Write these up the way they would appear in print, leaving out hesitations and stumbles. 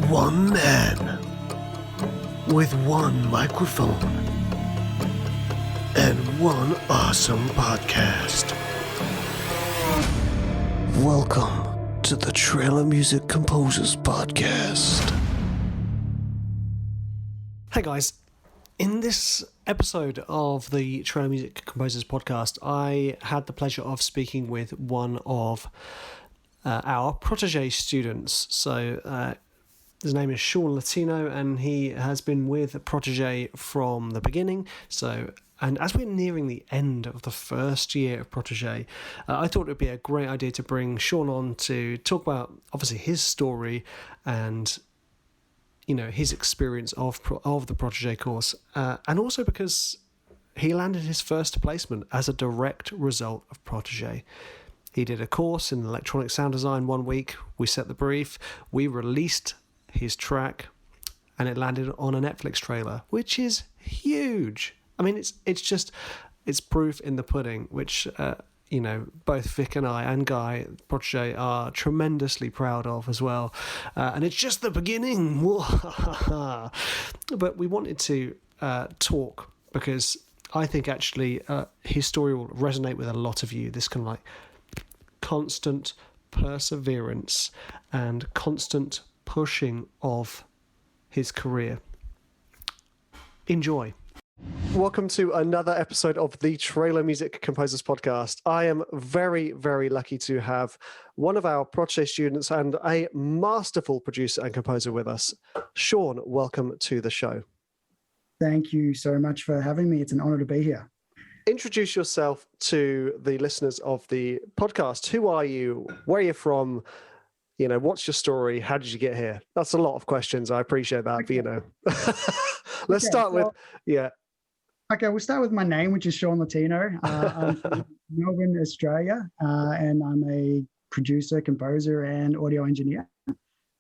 One man with one microphone and one awesome podcast. Welcome to the Trailer Music Composers Podcast. Hey guys, in this episode of the Trailer Music Composers Podcast, I had the pleasure of speaking with one of our Protege students. So his name is Sean Latino, and he has been with Protegé from the beginning. And as we're nearing the end of the first year of Protegé, I thought it would be a great idea to bring Sean on to talk about, obviously, his story and, you know, his experience of the Protege course. And also because he landed his first placement as a direct result of Protegé. He did a course in electronic sound design 1 week. We set the brief. We released his track, and it landed on a Netflix trailer, which is huge. I mean, it's proof in the pudding, which you know, both Vic and I and Guy Protegé are tremendously proud of as well. And it's just the beginning. But we wanted to talk because I think actually his story will resonate with a lot of you. This kind of like constant perseverance and constant pushing of his career. Enjoy. Welcome to another episode of the Trailer Music Composers Podcast. I am very, very lucky to have one of our Protege students and a masterful producer and composer with us. Sean, welcome to the show. Thank you so much for having me. It's an honor to be here. Introduce yourself to the listeners of the podcast. Who are you? Where are you from? You know, what's your story? How did you get here? That's a lot of questions. I appreciate that, but you know, let's start with, yeah. Okay, we'll start with my name, which is Sean Latino. I'm from Melbourne, Australia, and I'm a producer, composer, and audio engineer.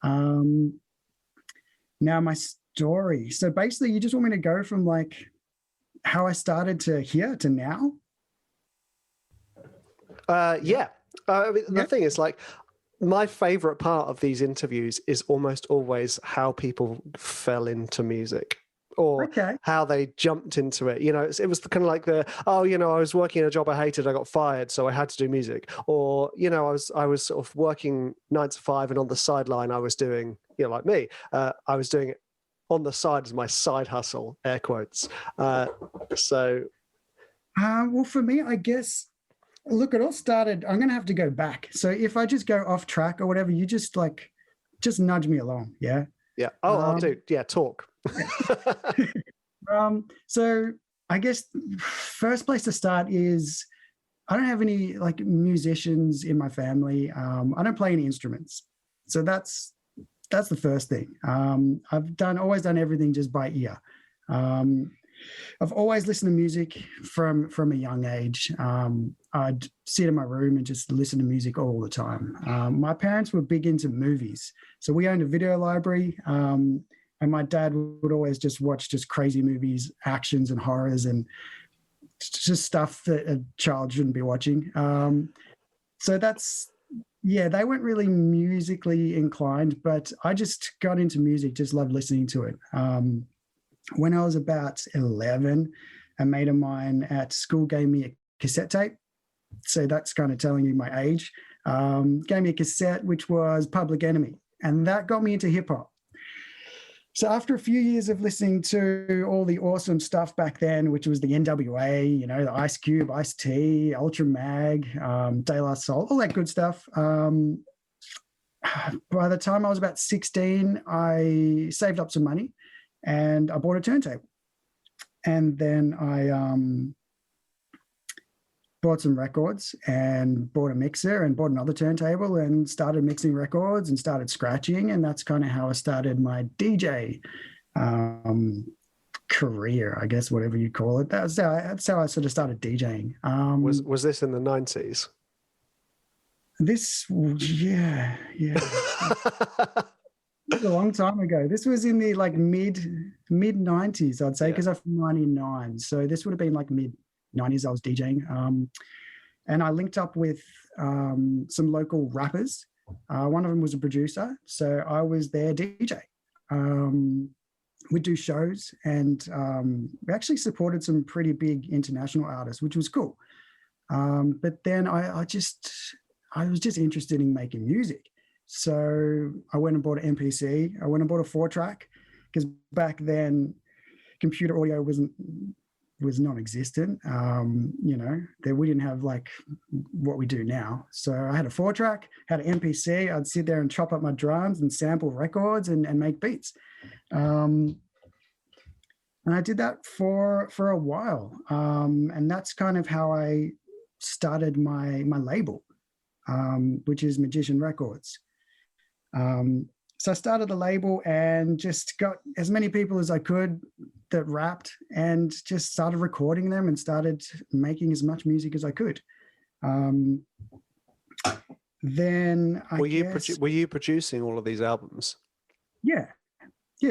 Now my story. So basically, you just want me to go from like how I started to here to now? Yeah. I mean, the thing is, like, my favorite part of these interviews is almost always how people fell into music or how they jumped into it. You know, it was kind of like I was working a job I hated, I got fired, so I had to do music. Or, you know, I was sort of working 9 to 5, and on the sideline I was doing, you know, like me, I was doing it on the side as my side hustle, air quotes. Well, for me, I guess, look, it all started, I'm going to have to go back. So if I just go off track or whatever, you just nudge me along. Yeah. Yeah. Oh, I'll do. Yeah. Talk. So I guess first place to start is I don't have any like musicians in my family. I don't play any instruments. So that's the first thing. I've always done everything just by ear. I've always listened to music from a young age. I'd sit in my room and just listen to music all the time. My parents were big into movies. So we owned a video library, and my dad would always just watch just crazy movies, actions and horrors, and just stuff that a child shouldn't be watching. So they weren't really musically inclined, but I just got into music, just loved listening to it. When I was about 11, a mate of mine at school gave me a cassette tape. So that's kind of telling you my age. Gave me a cassette, which was Public Enemy. And that got me into hip hop. So after a few years of listening to all the awesome stuff back then, which was the NWA, you know, the Ice Cube, Ice-T, Ultra Mag, De La Soul, all that good stuff. By the time I was about 16, I saved up some money and I bought a turntable. And then I bought some records and bought a mixer and bought another turntable and started mixing records and started scratching. And that's kind of how I started my DJ career, I guess, whatever you call it. That's how I sort of started DJing. Was this in the 90s? Yeah. A long time ago. This was in the like mid 90s, I'd say, because I'm from 99. So this would have been like mid 90s I was DJing. And I linked up with some local rappers. One of them was a producer. So I was their DJ. we'd do shows, and we actually supported some pretty big international artists, which was cool. But then I was just interested in making music. So I went and bought an MPC. I went and bought a 4-track, because back then computer audio was non-existent. We didn't have like what we do now. So I had a 4-track, had an MPC. I'd sit there and chop up my drums and sample records and make beats. And I did that for a while. And that's kind of how I started my label, which is Magician Records. So I started the label and just got as many people as I could that rapped, and just started recording them and started making as much music as I could. Then were you producing all of these albums? Yeah.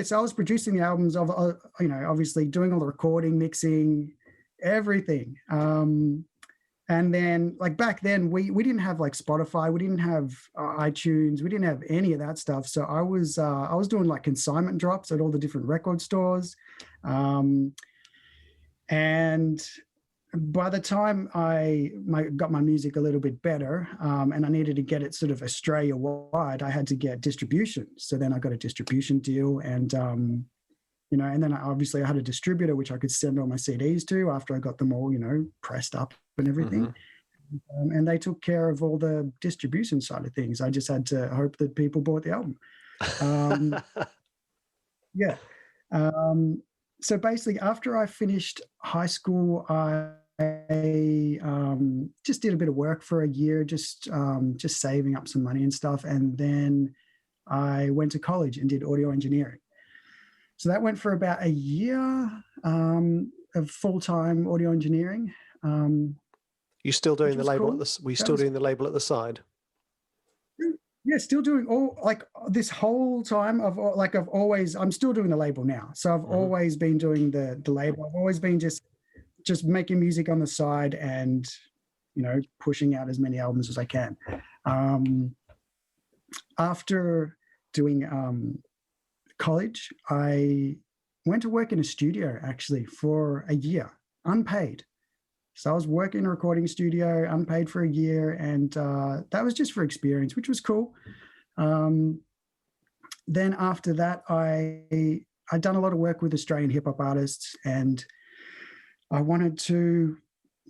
So I was producing the albums of, obviously doing all the recording, mixing, everything. And then, like, back then, we didn't have like Spotify, we didn't have iTunes, we didn't have any of that stuff. So I was doing like consignment drops at all the different record stores, and by the time I got my music a little bit better, and I needed to get it sort of Australia wide, I had to get distribution. So then I got a distribution deal, and and then obviously I had a distributor which I could send all my CDs to after I got them all, pressed up and everything. Mm-hmm. And they took care of all the distribution side of things. I just had to hope that people bought the album. Yeah. So basically, after I finished high school, I just did a bit of work for a year, just saving up some money and stuff. And then I went to college and did audio engineering. So that went for about a year of full-time audio engineering. You still doing the label? Cool. Were you still doing the label at the side? Yeah, still doing all, like, this whole time. I'm still doing the label now. So I've always been doing the label. I've always been just making music on the side and pushing out as many albums as I can. After doing college, I went to work in a studio actually for a year, unpaid. So I was working in a recording studio, unpaid for a year, and that was just for experience, which was cool. Then after that, I'd done a lot of work with Australian hip hop artists, and I wanted to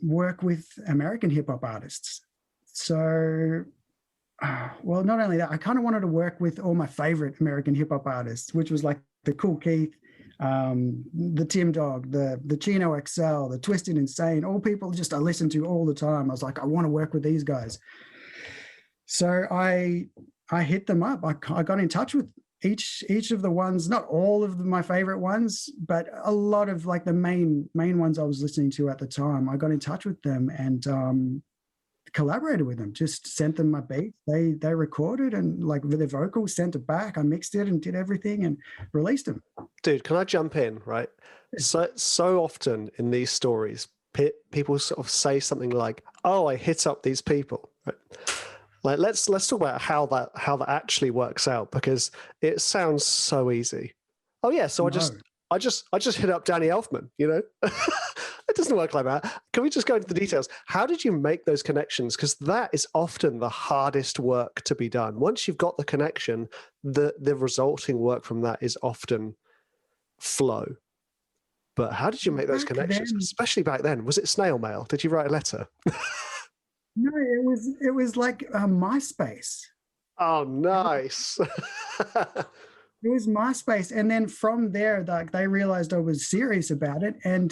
work with American hip hop artists. So, well, not only that, I kind of wanted to work with all my favorite American hip hop artists, which was like the Kool Keith, the Tim Dog, the Chino XL, the Twisted Insane, all people just I listened to all the time. I was like, I want to work with these guys. So I hit them up. I got in touch with each of the ones, not all of my favorite ones, but a lot of like the main ones I was listening to at the time. I got in touch with them and collaborated with them, just sent them my beat. They recorded and like with their vocals, sent it back. I mixed it and did everything and released them. Dude, can I jump in? Right. So often in these stories, people sort of say something like, "Oh, I hit up these people." Right? Like let's talk about how that actually works out, because it sounds so easy. Oh yeah, so no. I just hit up Danny Elfman, It doesn't work like that. Can we just go into the details? How did you make those connections? Because that is often the hardest work to be done. Once you've got the connection, the resulting work from that is often flow. But how did you make those connections, especially back then? Was it snail mail? Did you write a letter? No, it was like MySpace. Oh, nice. It was MySpace, and then from there, like they realized I was serious about it, and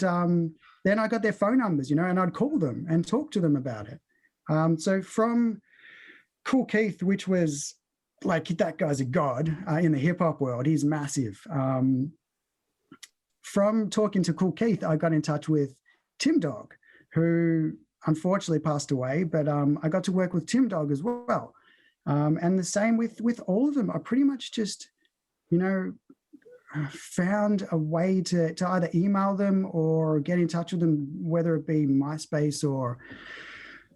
then I got their phone numbers, and I'd call them and talk to them about it. So from Kool Keith, which was like that guy's a god in the hip hop world, he's massive. From talking to Kool Keith, I got in touch with Tim Dog, who unfortunately passed away, but I got to work with Tim Dog as well. And the same with all of them. I pretty much just, found a way to either email them or get in touch with them, whether it be MySpace or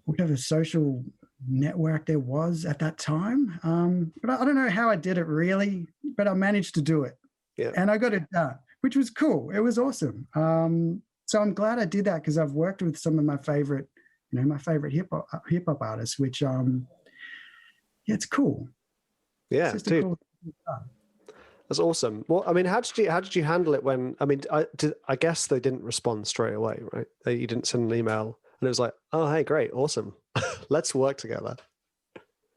whatever social network there was at that time. But I don't know how I did it really, but I managed to do it. Yeah. And I got it done, which was cool. It was awesome. So I'm glad I did that because I've worked with some of my favorite, my favorite hip hop artists, which yeah, it's cool. Yeah, It's just dude. a cool. That's awesome. Well, I mean, how did you handle it when? I mean, I guess they didn't respond straight away, right? You didn't send an email, and it was like, oh, hey, great, awesome, let's work together.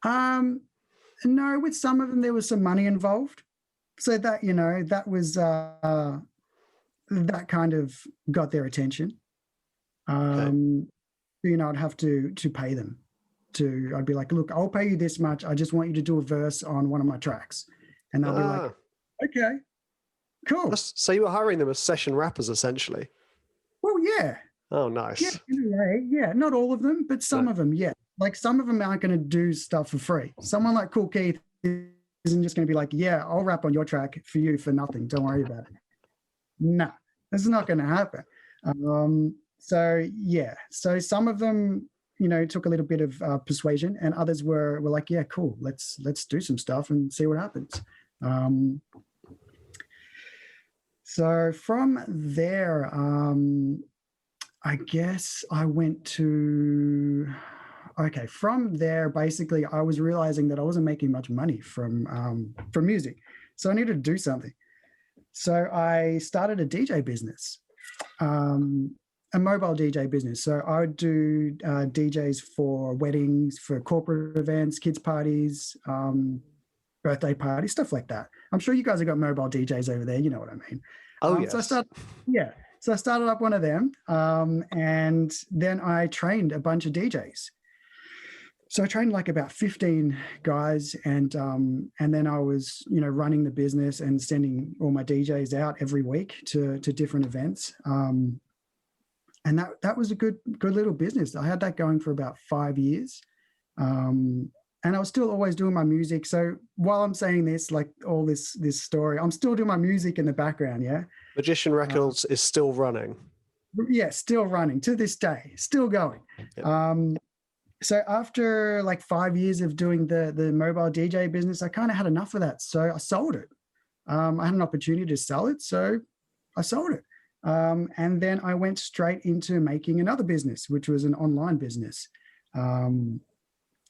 No, with some of them there was some money involved, so that that was that kind of got their attention. Okay. I'd have to pay them. I'd be like, look, I'll pay you this much. I just want you to do a verse on one of my tracks, and they'll be like, okay, cool. So you were hiring them as session rappers, essentially. Well, yeah. Oh, nice. Yeah, in a way, yeah. Not all of them, but some of them, yeah. Like some of them aren't going to do stuff for free. Someone like Cool Keith isn't just going to be like, yeah, I'll rap on your track for you for nothing. Don't worry about it. No, that's not going to happen. So yeah, so some of them, took a little bit of persuasion, and others were like, yeah, cool, let's do some stuff and see what happens. So from there, I guess I went to, from there, basically, I was realizing that I wasn't making much money from music. So I needed to do something. So I started a DJ business, a mobile DJ business. So I would do DJs for weddings, for corporate events, kids' parties, birthday parties, stuff like that. I'm sure you guys have got mobile DJs over there. You know what I mean? Oh, yes. So I started up one of them, and then I trained a bunch of DJs. So I trained like about 15 guys, and then I was, running the business and sending all my DJs out every week to different events. And that was a good little business. I had that going for about 5 years. And I was still always doing my music. So while I'm saying this, like all this story, I'm still doing my music in the background, yeah? Magician Records is still running. Yeah, still running to this day, still going. Yep. So after like 5 years of doing the mobile DJ business, I kind of had enough of that. So I sold it. I had an opportunity to sell it, so I sold it. And then I went straight into making another business, which was an online business.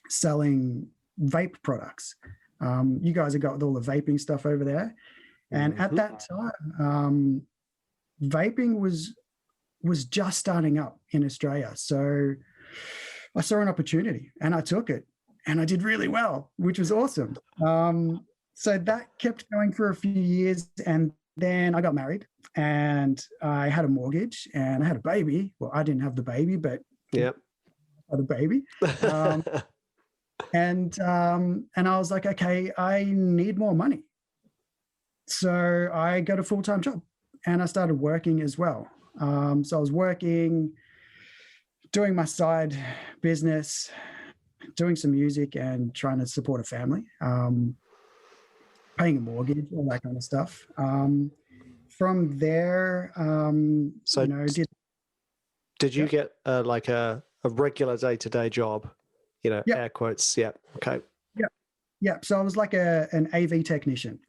Selling vape products. You guys have got all the vaping stuff over there. And at that time, vaping was just starting up in Australia. So I saw an opportunity and I took it and I did really well, which was awesome. So that kept going for a few years, and then I got married and I had a mortgage and I had a baby. Well, I didn't have the baby, but yeah, I had a baby. And I was like, okay, I need more money. So I got a full-time job and I started working as well. So I was working, doing my side business, doing some music and trying to support a family, paying a mortgage, all that kind of stuff. From there, did you get like a regular day-to-day job? Yep. Air quotes. Yeah. Okay. Yeah. So I was like an AV technician.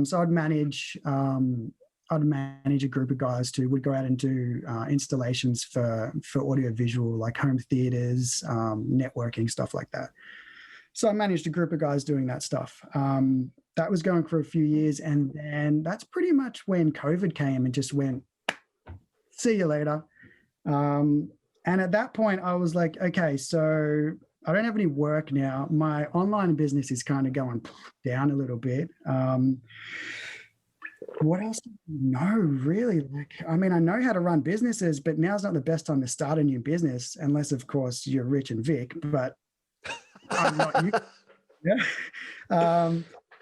So I'd manage a group of guys who would go out and do installations for audiovisual, like home theaters, networking, stuff like that. So I managed a group of guys doing that stuff. That was going for a few years. And then that's pretty much when COVID came and just went, see you later. And at that point, I was like, okay, so I don't have any work now. My online business is kind of going down a little bit. What else do you know, really? I know how to run businesses, but now's not the best time to start a new business, unless, of course, you're Rich and Vic, but I'm not you. Yeah.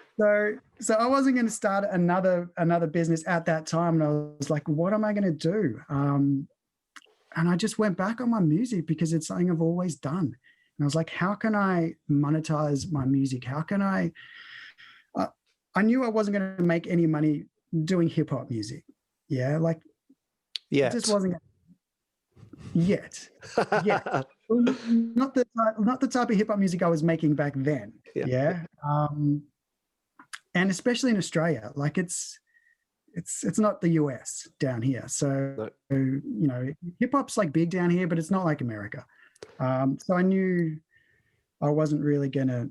So I wasn't going to start another business at that time. And I was like, what am I going to do? And I just went back on my music because it's something I've always done. And I was like, how can I monetize my music? How can I knew I wasn't going to make any money doing hip hop music. Yeah. It just wasn't yet. Yeah. Not the type of hip hop music I was making back then. Yeah. And especially in Australia, it's not the US down here. So, you know, hip hop's like big down here, but it's not like America. So I knew I wasn't really going to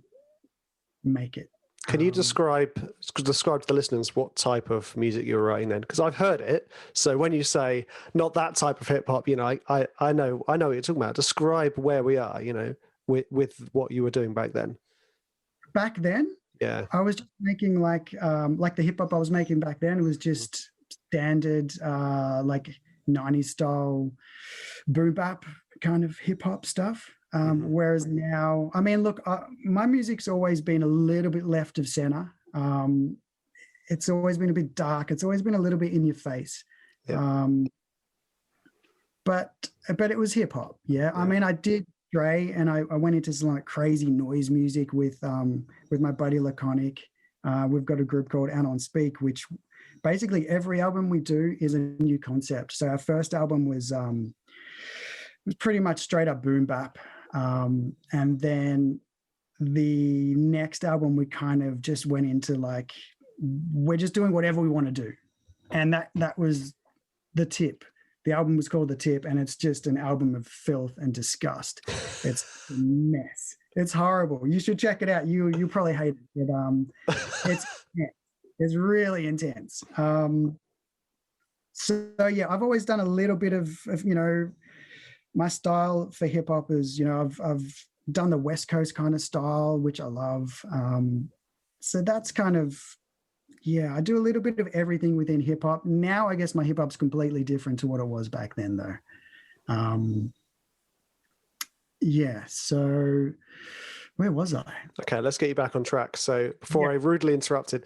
make it. Can you describe to the listeners what type of music you were writing then? Because I've heard it. So when you say not that type of hip hop, you know, I know what you're talking about. Describe where we are, you know, with what you were doing back then. Back then, yeah, I was just making like the hip hop I was making back then. It was just standard like 90s style boom bap kind of hip hop stuff. Whereas now, I mean, look, my music's always been a little bit left of center. It's always been a bit dark. It's always been a little bit in your face. Yeah. But it was hip hop. Yeah. I mean, I did Dre, and I went into some like crazy noise music with my buddy Laconic. We've got a group called Anon Speak, which basically every album we do is a new concept. So our first album was pretty much straight up boom bap. And then the next album, we kind of just went into like, we're just doing whatever we want to do. And that was The Tip. The album was called The Tip, and it's just an album of filth and disgust. It's a mess. It's horrible. You should check it out. You probably hate it, but it's really intense. So yeah, I've always done a little bit of you know, my style for hip hop is, you know, I've done the West Coast kind of style, which I love. So that's kind of, yeah, I do a little bit of everything within hip hop. Now, I guess my hip hop's completely different to what it was back then, though. Yeah. So where was I? Okay, let's get you back on track. So before I rudely interrupted,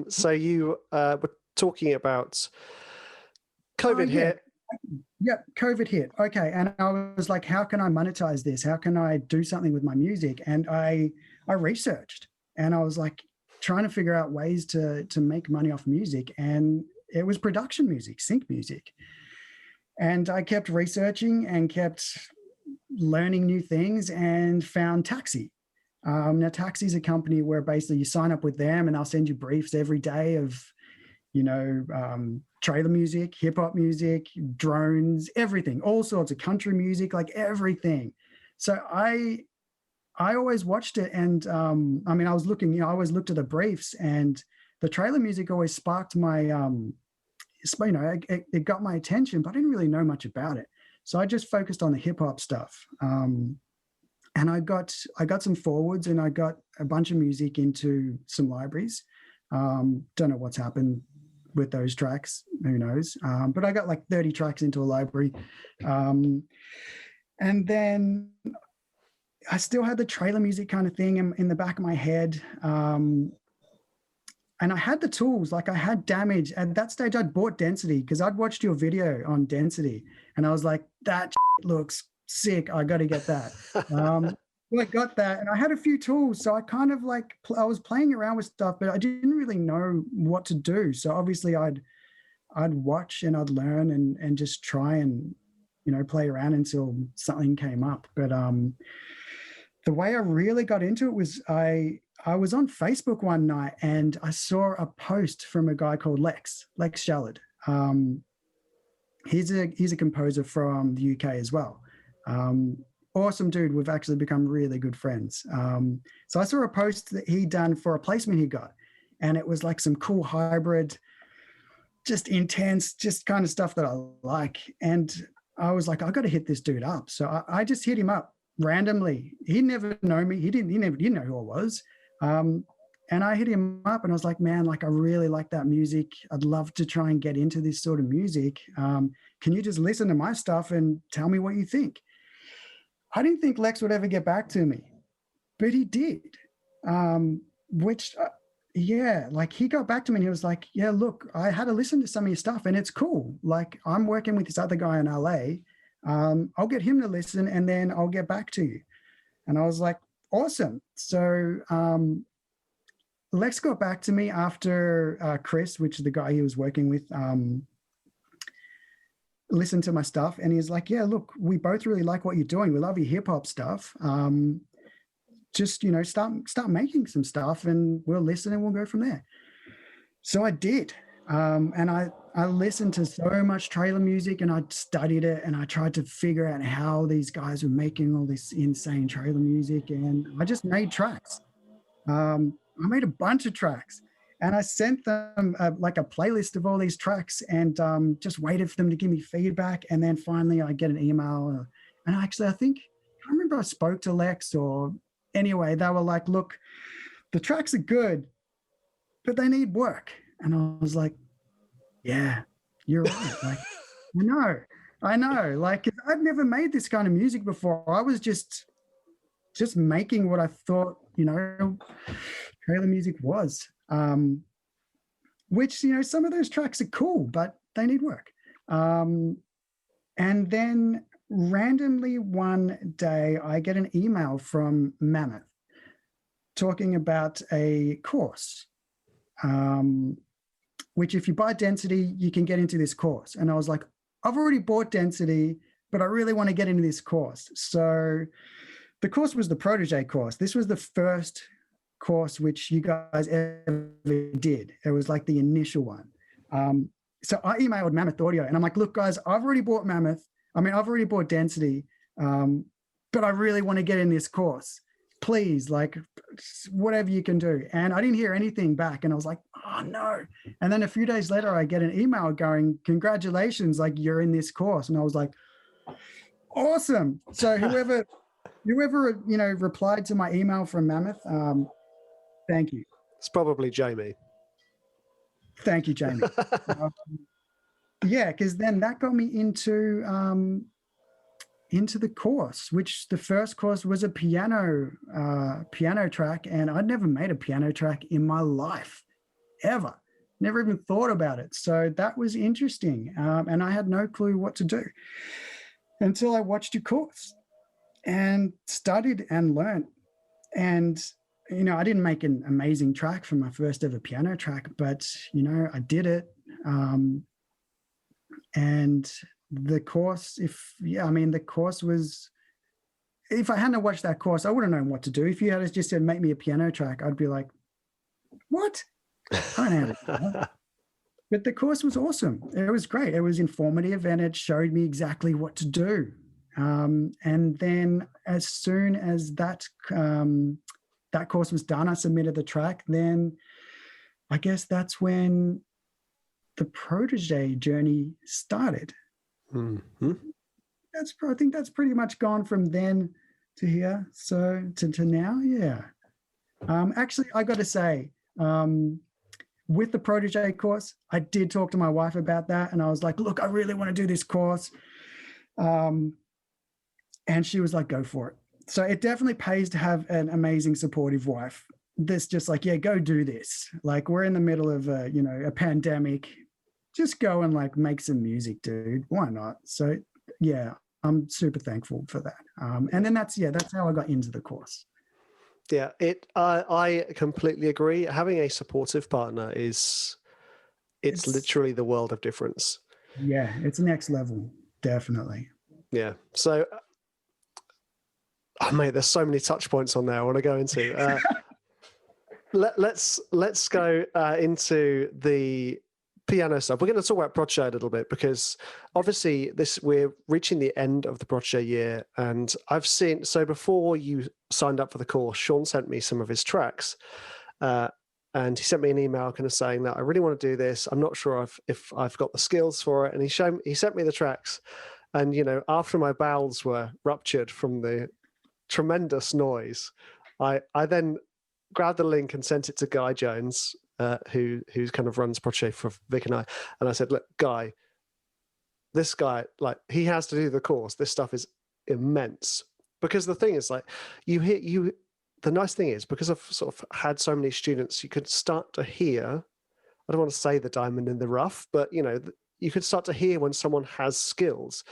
so you were talking about COVID hit. Yep, COVID hit. Okay, and I was like, how can I monetize this? How can I do something with my music? And I researched, and I was like trying to figure out ways to make money off music, and it was production music, sync music. And I kept researching and kept learning new things and found Taxi. Now, Taxi is a company where basically you sign up with them, and they'll send you briefs every day of, you know, trailer music, hip hop music, drones, everything, all sorts of country music, like everything. So I always watched it, and I mean, I was looking, you know, I always looked at the briefs, and the trailer music always sparked my, you know, it got my attention, but I didn't really know much about it. So I just focused on the hip hop stuff, and I got some forwards, and I got a bunch of music into some libraries. Don't know what's happened with those tracks, who knows, but I got like 30 tracks into a library, and then I still had the trailer music kind of thing in the back of my head, and I had the tools. Like I had Damage at that stage. I'd bought Density because I'd watched your video on Density, and I was like, that looks sick, I got to get that. Well, I got that, and I had a few tools, so I kind of like I was playing around with stuff, but I didn't really know what to do. So obviously, I'd watch and I'd learn and just try and, you know, play around until something came up. But the way I really got into it was I was on Facebook one night, and I saw a post from a guy called Lex Shallard. He's a composer from the UK as well. Awesome dude. We've actually become really good friends. So I saw a post that he'd done for a placement he got, and it was like some cool hybrid, just intense, just kind of stuff that I like. And I was like, I got to hit this dude up. So I just hit him up randomly. He never know me. He didn't know who I was. And I hit him up, and I was like, man, like I really like that music. I'd love to try and get into this sort of music. Can you just listen to my stuff and tell me what you think? I didn't think Lex would ever get back to me, but he did, yeah, like he got back to me, and he was like, yeah, look, I had to listen to some of your stuff, and it's cool. Like I'm working with this other guy in LA. I'll get him to listen, and then I'll get back to you. And I was like, awesome. So Lex got back to me after Chris, which is the guy he was working with, listened to my stuff, and he's like, yeah, look, we both really like what you're doing. We love your hip hop stuff. Just, you know, start making some stuff, and we'll listen, and we'll go from there. So I did. And I listened to so much trailer music, and I studied it, and I tried to figure out how these guys were making all this insane trailer music, and I just made tracks. I made a bunch of tracks, and I sent them like a playlist of all these tracks, and just waited for them to give me feedback. And then finally I get an email, and actually I remember I spoke to Lex, or anyway, they were like, look, the tracks are good, but they need work. And I was like, yeah, you're right. Like, I know. Like, I've never made this kind of music before. I was just making what I thought, trailer music was. Which, some of those tracks are cool, but they need work. And then randomly one day I get an email from Mammoth talking about a course, which if you buy Density, you can get into this course. And I was like, I've already bought Density, but I really want to get into this course. So the course was the Protege course. This was the first course which you guys ever did. It was like the initial one. So I emailed Mammoth Audio, and I'm like, look, guys, I've already bought Density, but I really want to get in this course. Please, like, whatever you can do. And I didn't hear anything back, and I was like, oh no. And then a few days later, I get an email going, congratulations, like, you're in this course. And I was like, awesome. So whoever replied to my email from Mammoth, thank you. It's probably Jamie. Thank you, Jamie. Yeah, because then that got me into the course, which the first course was a piano track, and I'd never made a piano track in my life, ever. Never even thought about it. So that was interesting, and I had no clue what to do until I watched your course and studied and learned. And I didn't make an amazing track for my first ever piano track, but I did it. And the course, the course was, if I hadn't watched that course, I wouldn't know what to do. If you had just said, make me a piano track, I'd be like, what? I don't know how to do that. But the course was awesome. It was great. It was informative, and it showed me exactly what to do. And then as soon as that course was done, I submitted the track. Then I guess that's when the Protegé journey started. Mm-hmm. I think that's pretty much gone from then to here. So to now, yeah. Actually, I got to say, with the Protege course, I did talk to my wife about that, and I was like, look, I really want to do this course. And she was like, go for it. So it definitely pays to have an amazing, supportive wife that's just like, yeah, go do this. Like, we're in the middle of a pandemic. Just go and like make some music, dude. Why not? So yeah, I'm super thankful for that. And then that's how I got into the course. Yeah, I completely agree. Having a supportive partner it's literally the world of difference. Yeah, it's next level, definitely. Yeah. So, mate, there's so many touch points on there I want to go into. Let's go into the piano stuff. We're going to talk about Protegé a little bit, because obviously we're reaching the end of the Protegé year, and I've seen, so before you signed up for the course, Sean sent me some of his tracks, and he sent me an email kind of saying that I really want to do this. I'm not sure if I've got the skills for it, and he sent me the tracks, and after my bowels were ruptured from the tremendous noise, I then grabbed the link and sent it to Guy Jones, who kind of runs Protegé for Vic and I said, look, Guy, this guy, like, he has to do the course. This stuff is immense. Because the thing is, like, the nice thing is, because I've sort of had so many students, you could start to hear, I don't want to say the diamond in the rough, but you could start to hear when someone has skills,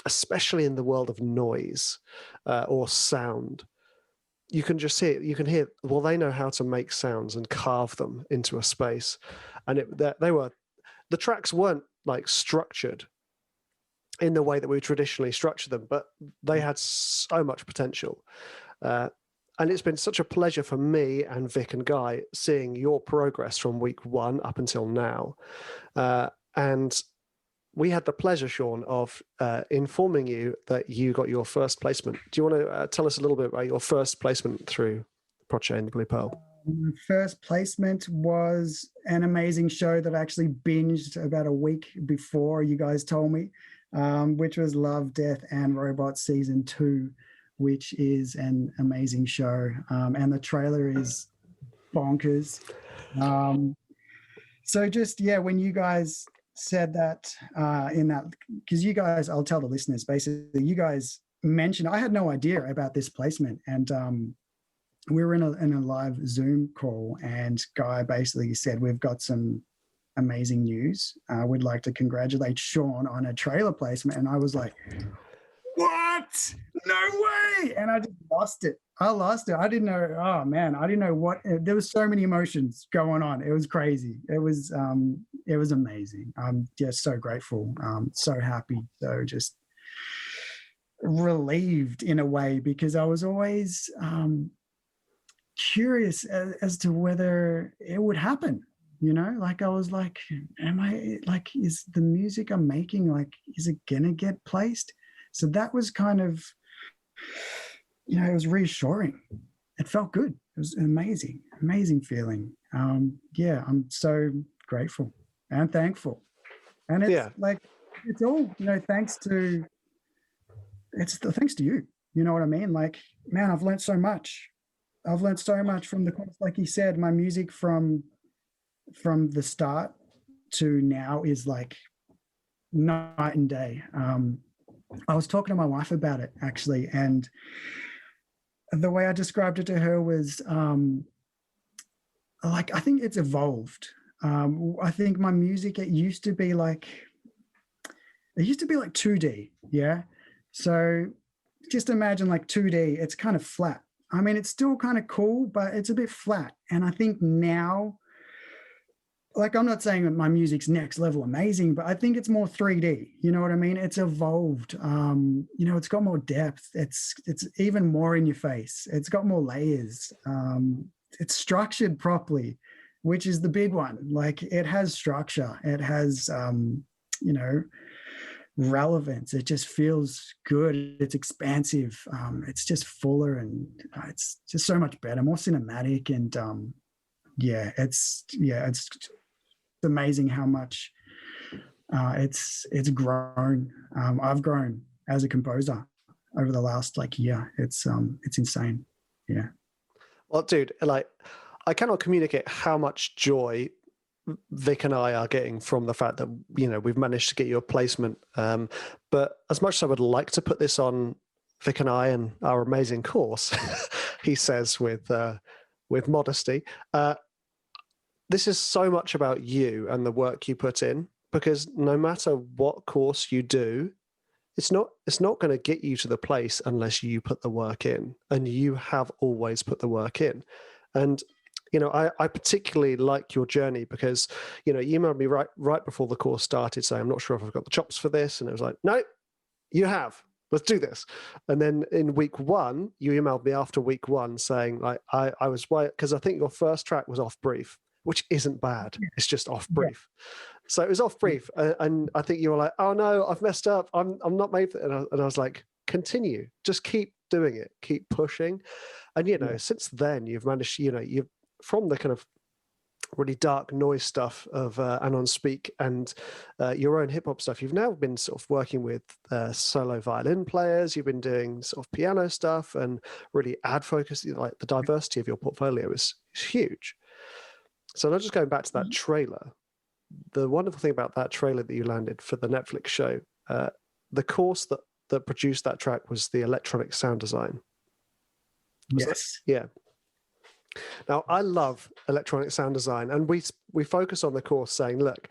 especially in the world of noise or sound. You can just hear, well, they know how to make sounds and carve them into a space. And the tracks weren't like structured in the way that we traditionally structure them, but they had so much potential. and it's been such a pleasure for me and Vic and Guy seeing your progress from week 1 up until now. And we had the pleasure, Sean, of informing you that you got your first placement. Do you want to tell us a little bit about your first placement through Protegé and the Blue Pearl? My first placement was an amazing show that I actually binged about a week before you guys told me, which was Love, Death, and Robots Season 2, which is an amazing show. And the trailer is bonkers. So just, yeah, when you guys said that in that, because you guys, I'll tell the listeners, basically, you guys mentioned, I had no idea about this placement. And we were in a live Zoom call, and Guy basically said, we've got some amazing news. We'd like to congratulate Sean on a trailer placement. And I was like, what? No way. And I just lost it. I didn't know. Oh man, I didn't know what. There was so many emotions going on. It was crazy. It was amazing. I'm just so grateful. So happy. So just relieved in a way, because I was always curious as to whether it would happen. You know, like I was like, is the music I'm making, like, is it gonna get placed? So that was kind of, you know, it was reassuring. It felt good. It was an amazing feeling. Yeah, I'm so grateful and thankful. And it's like, it's all, you know, thanks to you. You know what I mean? Like, man, I've learned so much. I've learned so much from the course. Like you said, my music from the start to now is like night and day. I was talking to my wife about it actually, and the way I described it to her was like, I think it's evolved. I think my music, it used to be like 2D, yeah? So just imagine like 2D, it's kind of flat. I mean, it's still kind of cool, but it's a bit flat. And I think now, like, I'm not saying that my music's next level amazing, but I think it's more 3D. You know what I mean? It's evolved. You know, it's got more depth. It's even more in your face. It's got more layers. It's structured properly, which is the big one. Like, it has structure. It has, you know, relevance. It just feels good. It's expansive. It's just fuller, and it's just so much better, more cinematic. And it's amazing how much it's grown. I've grown as a composer over the last year. It's insane. Yeah. Well, dude, like, I cannot communicate how much joy Vic and I are getting from the fact that, you know, we've managed to get you a placement. But as much as I would like to put this on Vic and I and our amazing course, he says with modesty, this is so much about you and the work you put in, because no matter what course you do, it's not going to get you to the place unless you put the work in, and you have always put the work in. And, you know, I particularly like your journey because, you know, you emailed me right before the course started saying, I'm not sure if I've got the chops for this. And it was like, no, you have. Let's do this. And then in week 1, you emailed me after week 1 saying, like, I was, because I think your first track was off brief, which isn't bad. It's just off brief. Yeah. So it was off brief. And I think you were like, oh no, I've messed up. I'm not made for it. And I was like, continue, just keep doing it, keep pushing. And, you know, since then you've managed, you know, you've, from the kind of really dark noise stuff of Anon Speak and your own hip hop stuff, you've now been sort of working with solo violin players. You've been doing sort of piano stuff and really ad focus. Like, the diversity of your portfolio is huge. So now, just going back to that trailer, the wonderful thing about that trailer that you landed for the Netflix show, the course that produced that track was the electronic sound design. Yes. Yeah. Now, I love electronic sound design, and we focus on the course saying, look,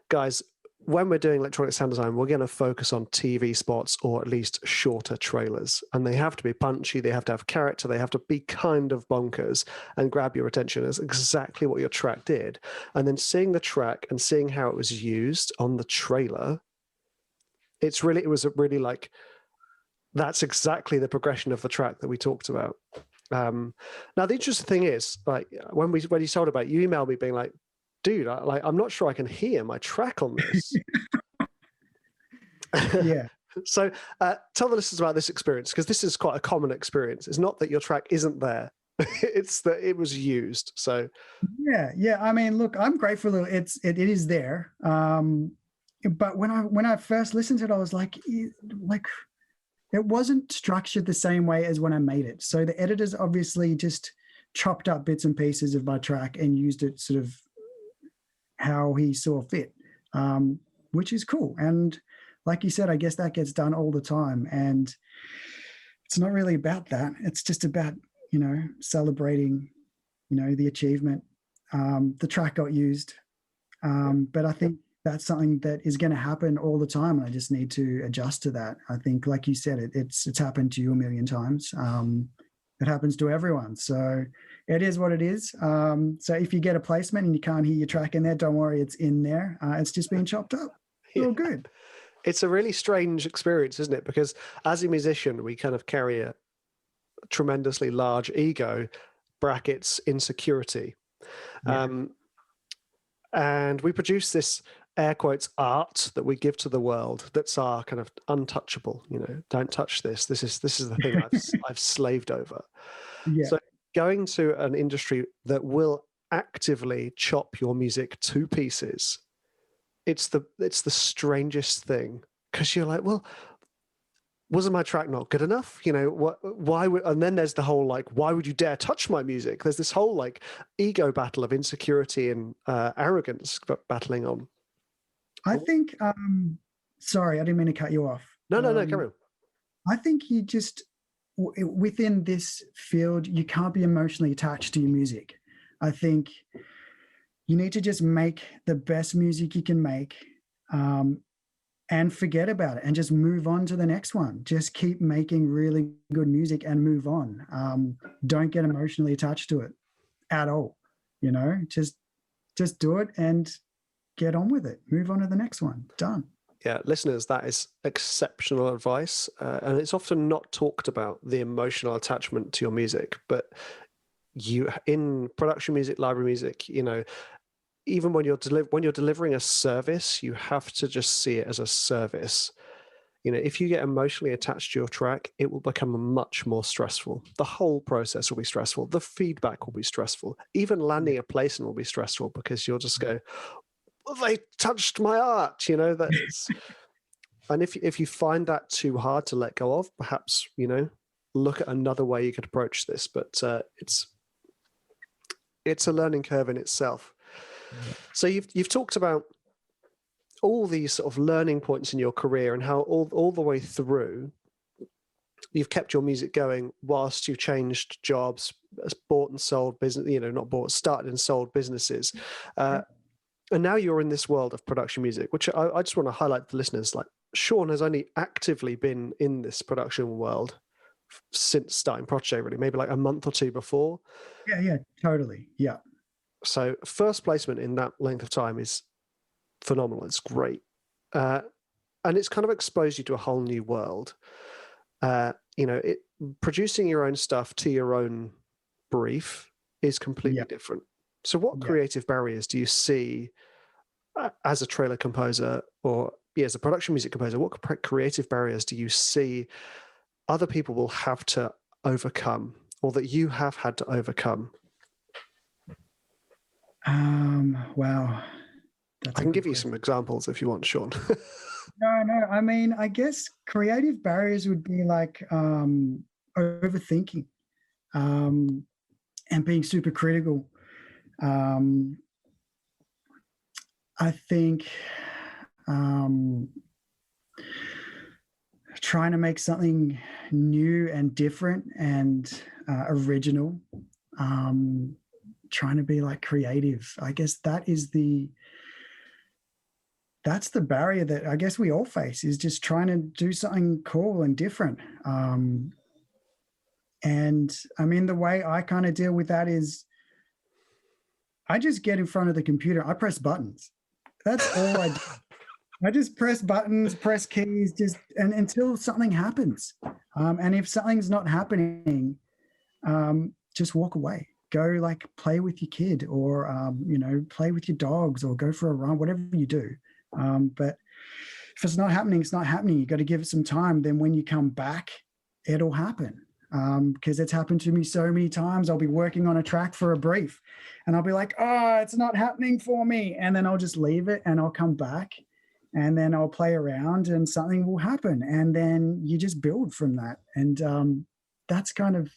guys, when we're doing electronic sound design, we're going to focus on TV spots, or at least shorter trailers. And they have to be punchy, they have to have character, they have to be kind of bonkers and grab your attention. That's exactly what your track did. And then seeing the track and seeing how it was used on the trailer, it was really like, that's exactly the progression of the track that we talked about. Now the interesting thing is, like when you told about it, you emailed me being like, dude, I'm not sure I can hear my track on this. Yeah. So tell the listeners about this experience, because this is quite a common experience. It's not that your track isn't there, it's that it was used. So Yeah. I mean, look, I'm grateful it is there. But when I first listened to it, I was like it wasn't structured the same way as when I made it. So the editors obviously just chopped up bits and pieces of my track and used it sort of how he saw fit, which is cool. And like you said, I guess that gets done all the time. And it's not really about that. It's just about, celebrating, the achievement. The track got used. But I think that's something that is going to happen all the time. And I just need to adjust to that. I think, like you said, it's happened to you a million times. It happens to everyone. So it is what it is. So if you get a placement and you can't hear your track in there, don't worry, it's in there. It's just being chopped up. It's all good. It's a really strange experience, isn't it? Because as a musician, we kind of carry a tremendously large ego, brackets insecurity. Yeah. And we produce this air quotes art that we give to the world that's our kind of untouchable, don't touch this. This is the thing I've slaved over. Yeah. So going to an industry that will actively chop your music to pieces, it's the strangest thing, because you're like, well, wasn't my track not good enough? Why would, and then there's the whole, like, why would you dare touch my music? There's this whole like ego battle of insecurity and arrogance battling on. I think, sorry, I didn't mean to cut you off. No, carry on. I think you just, within this field, you can't be emotionally attached to your music. I think you need to just make the best music you can make, and forget about it and just move on to the next one. Just keep making really good music and move on. Don't get emotionally attached to it at all. Just do it and get on with it. Move on to the next one. Done. Yeah, listeners, that is exceptional advice. And it's often not talked about, the emotional attachment to your music. But in production music, library music, even when you're delivering a service, you have to just see it as a service. If you get emotionally attached to your track, it will become much more stressful. The whole process will be stressful. The feedback will be stressful. Even landing a placement will be stressful, because you'll just go, well, they touched my art. That's. And if you find that too hard to let go of, perhaps look at another way you could approach this. But it's a learning curve in itself. So you've talked about all these sort of learning points in your career, and how all the way through you've kept your music going whilst you changed jobs, bought and sold business, not bought, started and sold businesses. And now you're in this world of production music, which I just want to highlight to the listeners. Like, Sean has only actively been in this production world since starting Protegé, really, maybe like a month or two before. Yeah, totally. Yeah. So first placement in that length of time is phenomenal. It's great. And it's kind of exposed you to a whole new world. Producing your own stuff to your own brief is completely different. So what creative barriers do you see as a trailer composer, or as a production music composer? What creative barriers do you see other people will have to overcome, or that you have had to overcome? Wow. I can give you some examples if you want, Sean. No. I mean, I guess creative barriers would be like overthinking, and being super critical. I think trying to make something new and different and original, trying to be like creative. I guess that's the barrier that I guess we all face, is just trying to do something cool and different. And I mean, the way I kind of deal with that is I just get in front of the computer. I press buttons. That's all I do. I just press buttons, press keys, and until something happens. And if something's not happening, just walk away. Go like play with your kid, or play with your dogs, or go for a run, whatever you do. But if it's not happening, it's not happening. You got to give it some time. Then when you come back, it'll happen. Because it's happened to me so many times. I'll be working on a track for a brief and I'll be like, oh, it's not happening for me. And then I'll just leave it and I'll come back and then I'll play around and something will happen. And then you just build from that. And that's kind of,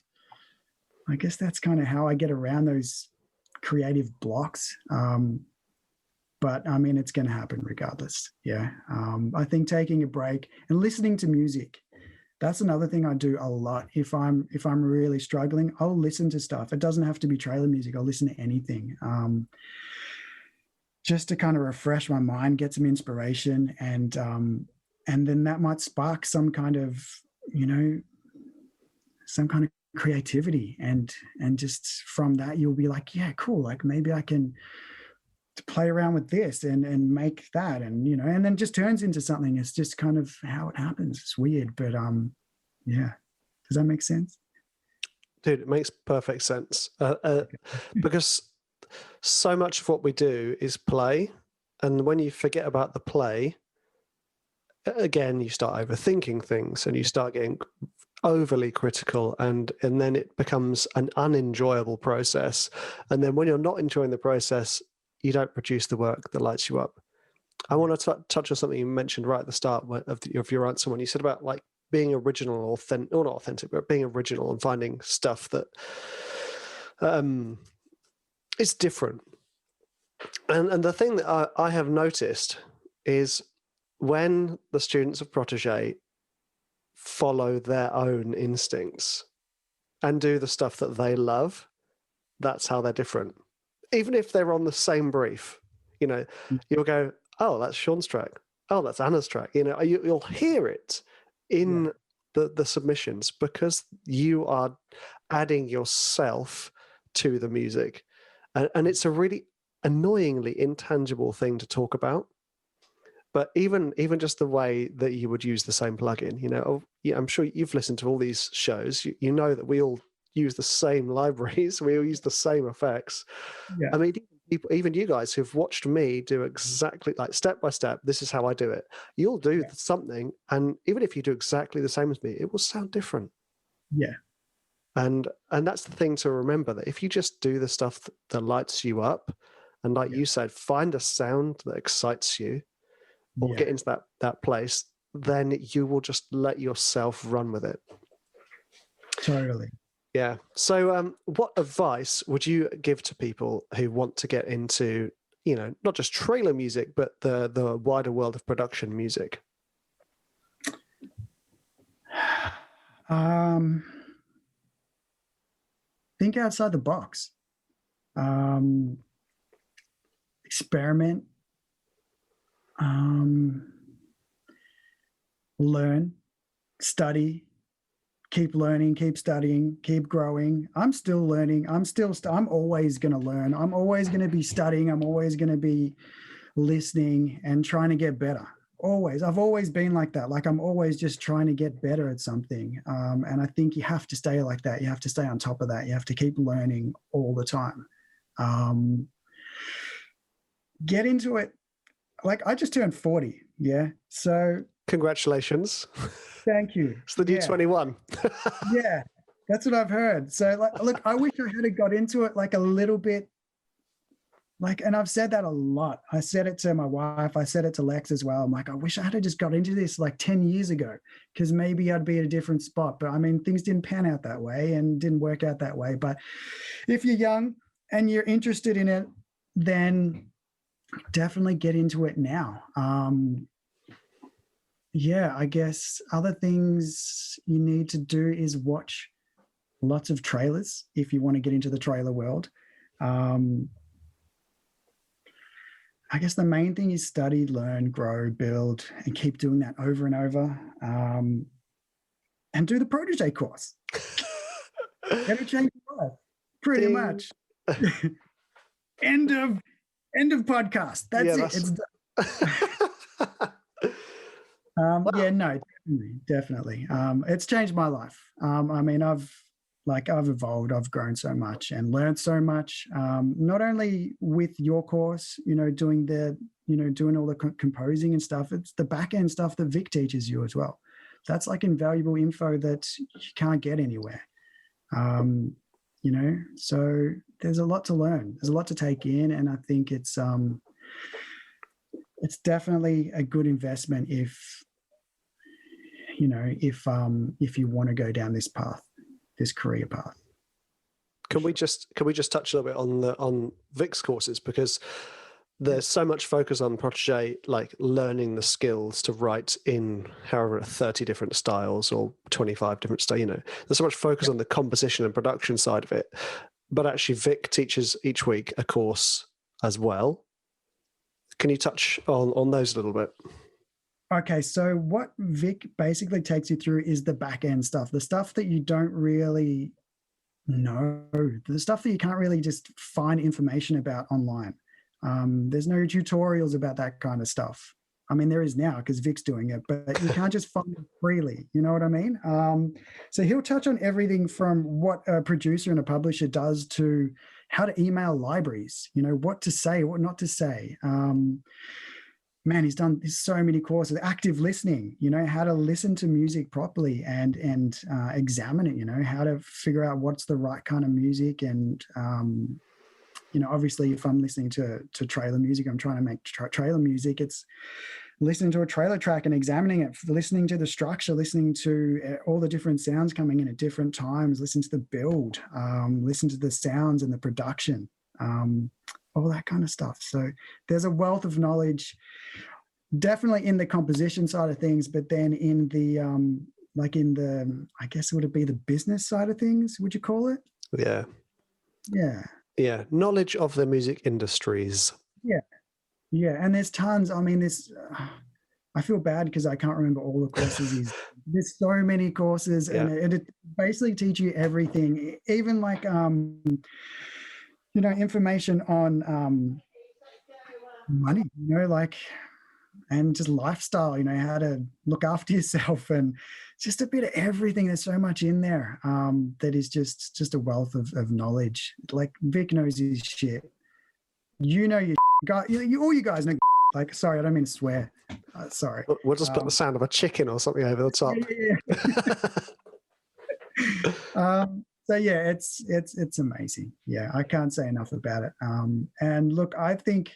I guess that's kind of how I get around those creative blocks. But I mean, it's going to happen regardless. Yeah. I think taking a break and listening to music, that's another thing I do a lot. If I'm really struggling, I'll listen to stuff. It doesn't have to be trailer music. I'll listen to anything, just to kind of refresh my mind, get some inspiration, and then that might spark some kind of creativity, and just from that you'll be like, yeah, cool. Like maybe I can play around with this and make that, and and then just turns into something. It's just kind of how it happens. It's weird, but yeah. Does that make sense? Dude, it makes perfect sense. Because so much of what we do is play, and when you forget about the play, again, you start overthinking things and you start getting overly critical, and then it becomes an unenjoyable process. And then when you're not enjoying the process, you don't produce the work that lights you up. I want to touch on something you mentioned right at the start of your answer, when you said about like being original, or not authentic, but being original and finding stuff that is different. And the thing that I have noticed is when the students of Protegé follow their own instincts and do the stuff that they love, that's how they're different. Even if they're on the same brief, you'll go, oh, that's Sean's track. Oh, that's Anna's track. You'll hear it in the submissions, because you are adding yourself to the music. And it's a really annoyingly intangible thing to talk about. But even just the way that you would use the same plugin, I'm sure you've listened to all these shows. You know that we all use the same libraries. We all use the same effects. Yeah. I mean, even you guys who've watched me do exactly like step by step, this is how I do it. You'll do something, and even if you do exactly the same as me, it will sound different. Yeah. And that's the thing to remember, that if you just do the stuff that lights you up, and like you said, find a sound that excites you, or get into that place, then you will just let yourself run with it. Totally. Yeah. So what advice would you give to people who want to get into, not just trailer music, but the wider world of production music? Think outside the box. Experiment. Learn, study, keep learning, keep studying, keep growing. I'm still learning. I'm always going to learn. I'm always going to be studying. I'm always going to be listening and trying to get better. Always. I've always been like that. Like I'm always just trying to get better at something. And I think you have to stay like that. You have to stay on top of that. You have to keep learning all the time. Get into it. Like I just turned 40. Yeah. So congratulations. Thank you. It's the new 21. Yeah, that's what I've heard. So look, I wish I had got into it like a little bit, and I've said that a lot. I said it to my wife. I said it to Lex as well. I'm like, I wish I had just got into this like 10 years ago, because maybe I'd be at a different spot. But I mean, things didn't pan out that way and didn't work out that way. But if you're young and you're interested in it, then definitely get into it now. Yeah, I guess other things you need to do is watch lots of trailers if you want to get into the trailer world. I guess the main thing is study, learn, grow, build, and keep doing that over and over. And do the Protege course. It'll change your life, pretty much. End of podcast. That's it. It's done. Wow. Yeah, no, definitely. It's changed my life. I mean, I've like I've evolved, I've grown so much and learned so much, not only with your course, doing all the composing and stuff. It's the back end stuff that Vic teaches you as well. That's like invaluable info that you can't get anywhere. So there's a lot to learn. There's a lot to take in. And I think it's definitely a good investment if you want to go down this path, this career path. Can we just touch a little bit on Vic's courses, because there's so much focus on Protegé, like learning the skills to write in however 30 different styles or 25 different styles. There's so much focus on the composition and production side of it, but actually Vic teaches each week a course as well. Can you touch on those a little bit? Okay, so what Vic basically takes you through is the back end stuff, the stuff that you don't really know, the stuff that you can't really just find information about online. There's no tutorials about that kind of stuff. I mean, there is now because Vic's doing it, but you can't just find it freely. You know what I mean? So he'll touch on everything from what a producer and a publisher does to how to email libraries, what to say, what not to say. Man, he's done so many courses. Active listening, how to listen to music properly and examine it, how to figure out what's the right kind of music. And, obviously if I'm listening to trailer music, I'm trying to make trailer music. It's listening to a trailer track and examining it, listening to the structure, listening to all the different sounds coming in at different times, listen to the build, listen to the sounds and the production. All that kind of stuff. So there's a wealth of knowledge, definitely in the composition side of things, but then in the, I guess would it be the business side of things? Would you call it? Yeah. Yeah. Yeah. Knowledge of the music industries. Yeah. Yeah. And there's tons. I mean, I feel bad because I can't remember all the courses. There's so many courses, and it basically teach you everything, even like, information on money, and just lifestyle, how to look after yourself, and just a bit of everything. There's so much in there that is just a wealth of knowledge. Like Vic knows his shit. Your guy, all you guys know. Like, sorry, I don't mean to swear. Sorry. We'll just put the sound of a chicken or something over the top. Yeah. So yeah, it's amazing. Yeah, I can't say enough about it. And look, I think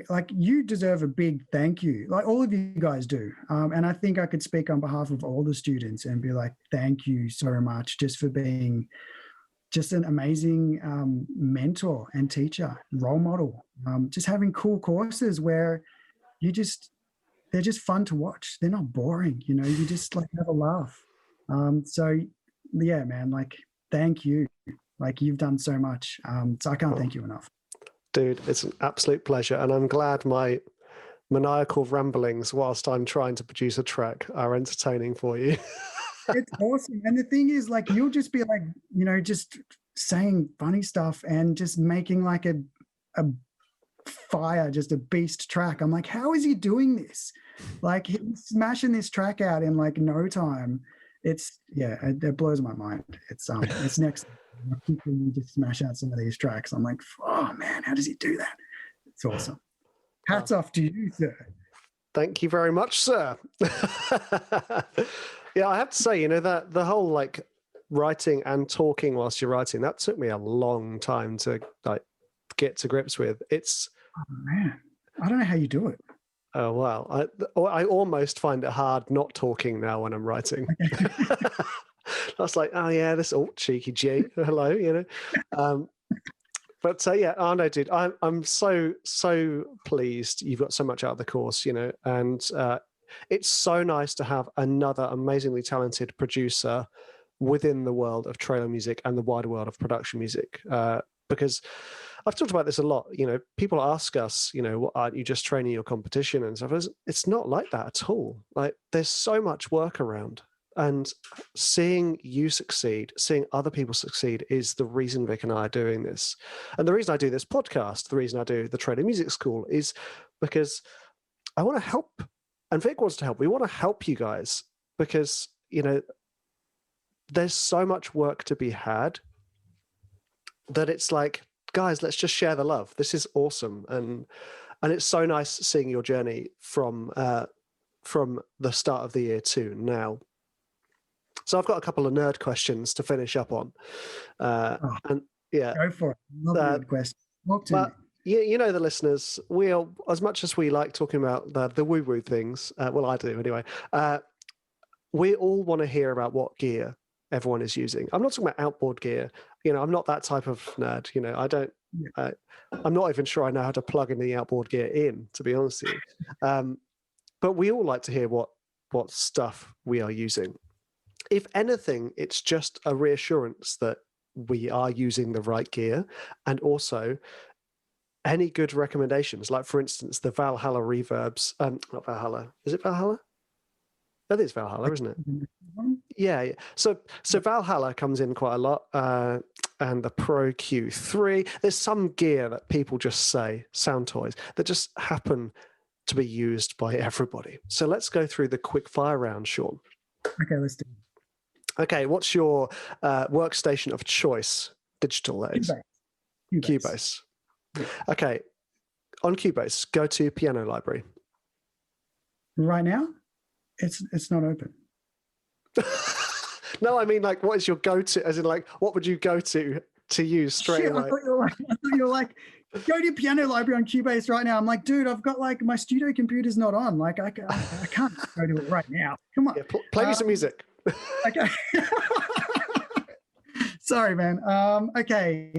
like you deserve a big thank you, like all of you guys do. And I think I could speak on behalf of all the students and be like, thank you so much just for being just an amazing mentor and teacher, role model. Just having cool courses where they're just fun to watch. They're not boring, you just like have a laugh. So yeah, man, like, thank you. Like, you've done so much. So I can't thank you enough. Dude, it's an absolute pleasure. And I'm glad my maniacal ramblings whilst I'm trying to produce a track are entertaining for you. It's awesome. And the thing is, like, you'll just be like, just saying funny stuff and just making like a fire, just a beast track. I'm like, how is he doing this? Like, he's smashing this track out in like no time. It blows my mind. It's next. You just smash out some of these tracks. I'm like, oh man, how does he do that? It's awesome. Hats off to you, sir. Thank you very much, sir. Yeah, I have to say, that the whole like writing and talking whilst you're writing, that took me a long time to like get to grips with. Oh man, I don't know how you do it. Oh wow, I almost find it hard not talking now when I'm writing. I was like, oh yeah, this cheeky G, hello, But yeah, no, dude, I'm so pleased you've got so much out of the course, and it's so nice to have another amazingly talented producer within the world of trailer music and the wider world of production music, because I've talked about this a lot. People ask us, aren't you just training your competition and stuff? It's not like that at all. Like, there's so much work around, and seeing you succeed, seeing other people succeed is the reason Vic and I are doing this. And the reason I do this podcast, the reason I do the Trailer Music School, is because I want to help, and Vic wants to help. We want to help you guys because, there's so much work to be had that it's like, guys, let's just share the love. This is awesome. And it's so nice seeing your journey from the start of the year to now. So I've got a couple of nerd questions to finish up on. And yeah, go for it. Love a good question. Talk to me. You know, the listeners, as much as we like talking about the woo-woo things, well, I do anyway, we all want to hear about what gear everyone is using. I'm not talking about outboard gear. You know, I'm not that type of nerd. You know, I'm not even sure I know how to plug in the outboard gear in, to be honest with you. But we all like to hear what stuff we are using. If anything, it's just a reassurance that we are using the right gear, and also any good recommendations. Like, for instance, the Valhalla reverbs. Not Valhalla. Is it Valhalla? I think it's Valhalla, isn't it? Yeah. So Valhalla comes in quite a lot, and the Pro Q3. There's some gear that people just say, sound toys, that just happen to be used by everybody. So let's go through the quick fire round, Sean. Okay, let's do it. Okay, what's your workstation of choice? Digital, that is. Cubase. Yeah. Okay, on Cubase, go to piano library. Right now, it's not open. No, I mean, like, what is your go-to? As in, like, what would you go to use straight away? I thought you were like, go to piano library on Cubase right now. I'm like, dude, I've got like my studio computer's not on. Like, I can't go to it right now. Come on. Yeah, play me some music. Okay. Sorry, man. Okay.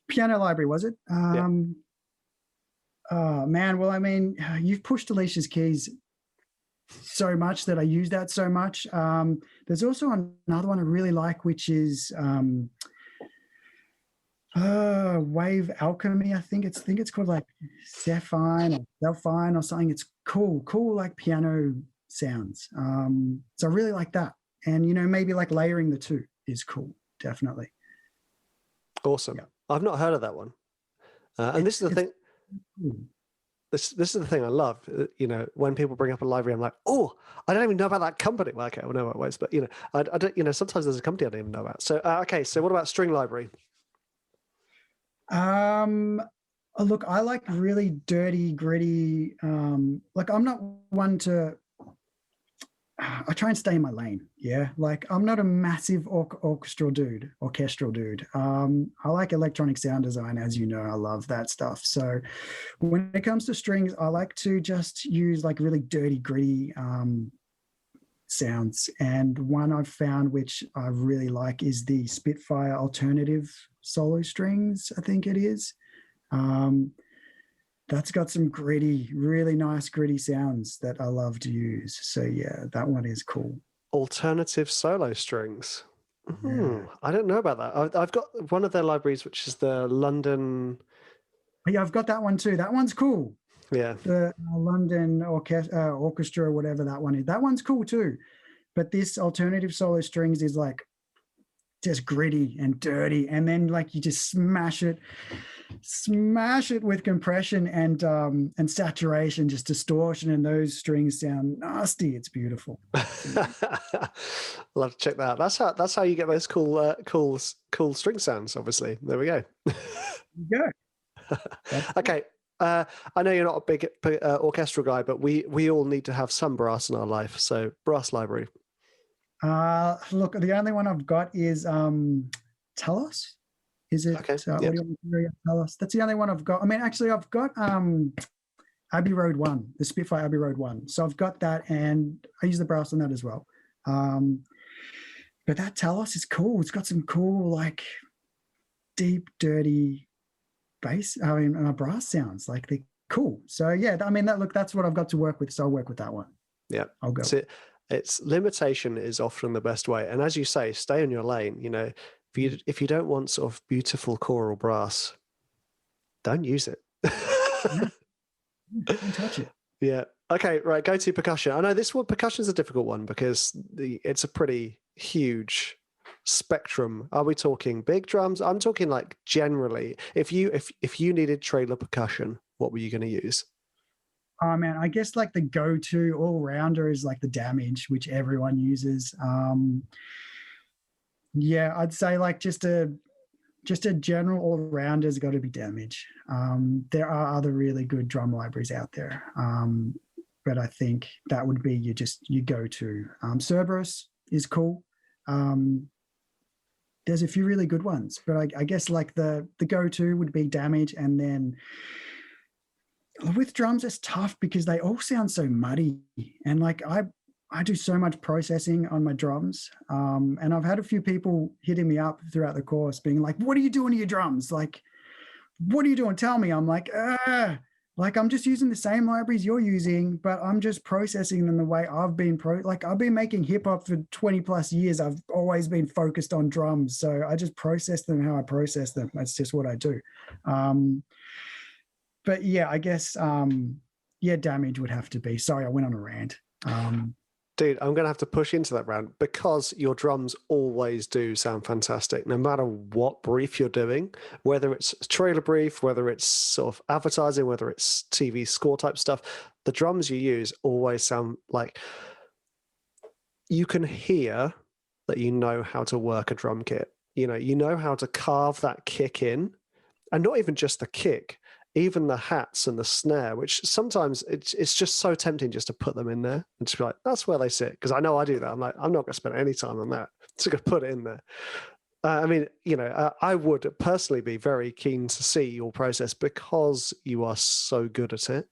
Piano library, was it? Yeah. Oh, man. Well, I mean, you've pushed Alicia's keys so much that I use that so much. There's also another one I really like, which is Wave Alchemy. I think it's called like Sapphire or Delphine or something. It's cool like piano sounds. So I really like that. And, you know, maybe like layering the two is cool. Definitely. Awesome. Yeah. I've not heard of that one. And this is the thing. Cool. This is the thing I love. You know, when people bring up a library, I'm like, oh, I don't even know about that company. Well, okay, I know what it was, but you know, I don't. You know, sometimes there's a company I don't even know about. So, okay, so what about string library? Look, I like really dirty, gritty. Like, I'm not one to. I try and stay in my lane. Yeah, like I'm not a massive orchestral dude. I like electronic sound design, as you know. I love that stuff. So when it comes to strings, I like to just use like really dirty, gritty sounds. And one I've found which I really like is the Spitfire alternative solo strings. I think it is. That's got some gritty, really nice gritty sounds that I love to use. So yeah, that one is cool. Alternative solo strings. I don't know about that. I've got one of their libraries, which is the London. Yeah, I've got that one too. That one's cool. Yeah. The London Orchestra, or whatever that one is. That one's cool too. But this alternative solo strings is like just gritty and dirty. And then like you just smash it with compression and saturation, just distortion, and those strings sound nasty. It's beautiful. Love to check that out. That's how you get those cool string sounds. Obviously, there we go. There you go. Okay, I know you're not a big orchestral guy, but we all need to have some brass in our life. So brass library. Look, the only one I've got is Talos. Is it okay. Audio Material Talos? That's the only one I've got. I mean, actually, I've got Abbey Road 1, the Spitfire Abbey Road 1. So I've got that, and I use the brass on that as well. But that Talos is cool. It's got some cool, like, deep, dirty bass. I mean, brass sounds. Like, they're cool. So yeah, I mean, that's what I've got to work with. So I'll work with that one. Yeah, I'll go. It's limitation is often the best way. And as you say, stay in your lane. You know, if you don't want sort of beautiful choral brass, don't use it. Don't touch it. Yeah. Okay. Right. Go to percussion. I know percussion is a difficult one because it's a pretty huge spectrum. Are we talking big drums? I'm talking like generally. If you needed trailer percussion, what were you going to use? Oh man, I guess like the go-to all-rounder is like the Damage, which everyone uses. Yeah, I'd say like just a general all rounder has got to be Damage. There are other really good drum libraries out there, but I think that would be your go-to. Cerberus is cool. There's a few really good ones, but I guess like the go-to would be Damage, and then with drums it's tough because they all sound so muddy, and like I do so much processing on my drums, and I've had a few people hitting me up throughout the course being like, what are you doing to your drums? Like, what are you doing? Tell me. I'm like, I'm just using the same libraries you're using, but I'm just processing them the way I've been I've been making hip hop for 20 plus years. I've always been focused on drums. So I just process them how I process them. That's just what I do. But yeah, I guess, Damage would have to be. Sorry, I went on a rant. Dude, I'm going to have to push into that round because your drums always do sound fantastic, no matter what brief you're doing, whether it's trailer brief, whether it's sort of advertising, whether it's TV score type stuff. The drums you use always sound like you can hear that you know how to work a drum kit. You know how to carve that kick in, and not even just the kick, even the hats and the snare, which sometimes it's just so tempting just to put them in there and just be like, that's where they sit. Because I know I do that. I'm like, I'm not going to spend any time on that. So I'm going to put it in there. I would personally be very keen to see your process because you are so good at it.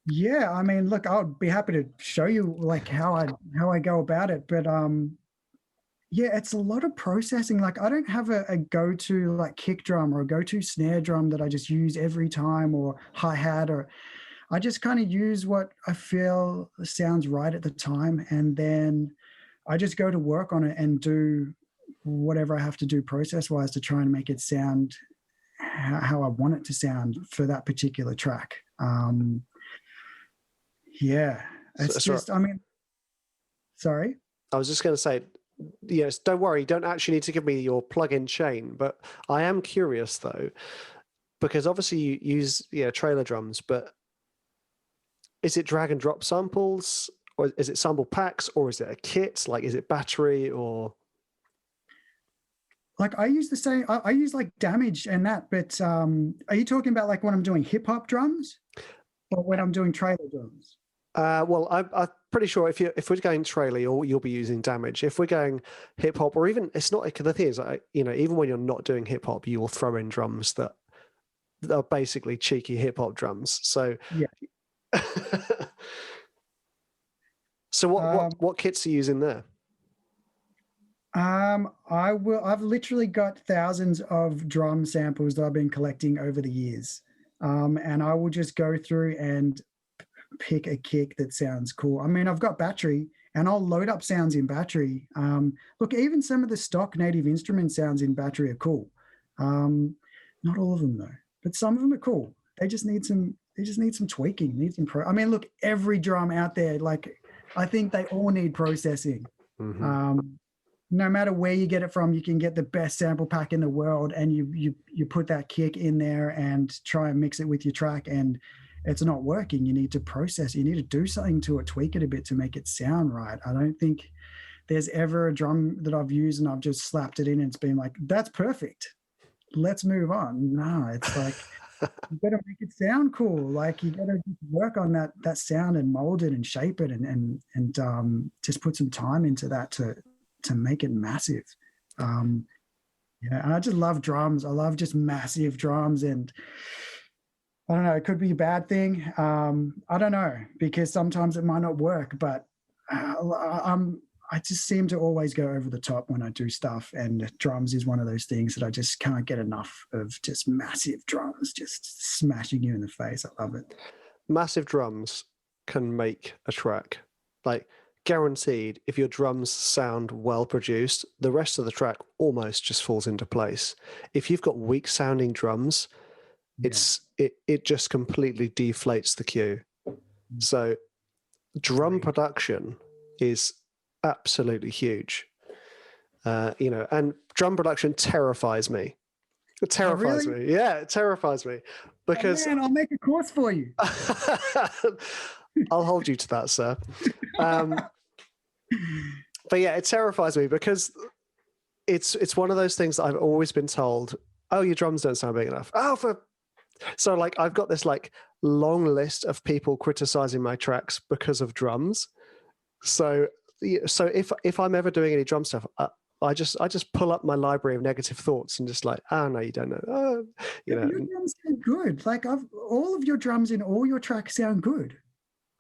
Yeah, I mean, look, I would be happy to show you like how I go about it, but yeah, it's a lot of processing. Like I don't have a go-to like kick drum or a go-to snare drum that I just use every time, or hi-hat, or I just kind of use what I feel sounds right at the time. And then I just go to work on it and do whatever I have to do process-wise to try and make it sound how I want it to sound for that particular track. Yeah, it's just, I mean, sorry? I was just going to say, yes, don't worry, you don't actually need to give me your plug-in chain, but I am curious though, because obviously you use trailer drums, but is it drag and drop samples, or is it sample packs, or is it a kit? Like, is it battery, or? Like I use the same, I use like Damage and that, but are you talking about like when I'm doing hip hop drums or when I'm doing trailer drums? Well, I'm pretty sure if we're going trailer, you'll be using Damage. If we're going hip hop, or even it's not. The thing is, even when you're not doing hip hop, you will throw in drums that are basically cheeky hip hop drums. So yeah. So what kits are you using there? I've literally got thousands of drum samples that I've been collecting over the years, and I will just go through and pick a kick that sounds cool. I mean, I've got battery and I'll load up sounds in battery. Look, even some of the stock Native Instrument sounds in battery are cool. Not all of them though, but some of them are cool. They just need some tweaking, I mean, look, every drum out there, like I think they all need processing. Mm-hmm. No matter where you get it from, you can get the best sample pack in the world and you put that kick in there and try and mix it with your track, and it's not working. You need to process. You need to do something to it, tweak it a bit to make it sound right. I don't think there's ever a drum that I've used and I've just slapped it in and it's been like, that's perfect, let's move on. No, it's like, you better make it sound cool. Like you gotta work on that sound and mold it and shape it and just put some time into that to make it massive. And I just love drums. I love just massive drums, and I don't know, it could be a bad thing. I don't know, because sometimes it might not work, but I just seem to always go over the top when I do stuff, and drums is one of those things that I just can't get enough of, just massive drums just smashing you in the face. I love it. Massive drums can make a track. Like, guaranteed, if your drums sound well produced, the rest of the track almost just falls into place. If you've got weak sounding drums, it just completely deflates the cue. So drum production is absolutely huge. And drum production terrifies me. It terrifies me. Yeah, it terrifies me. Because I'll make a course for you. I'll hold you to that, sir. But yeah, it terrifies me because it's one of those things that I've always been told, oh, your drums don't sound big enough. So like I've got this like long list of people criticizing my tracks because of drums. So if I'm ever doing any drum stuff, I just pull up my library of negative thoughts and just like, oh no, you don't know. Your drums sound good. Like all of your drums in all your tracks sound good.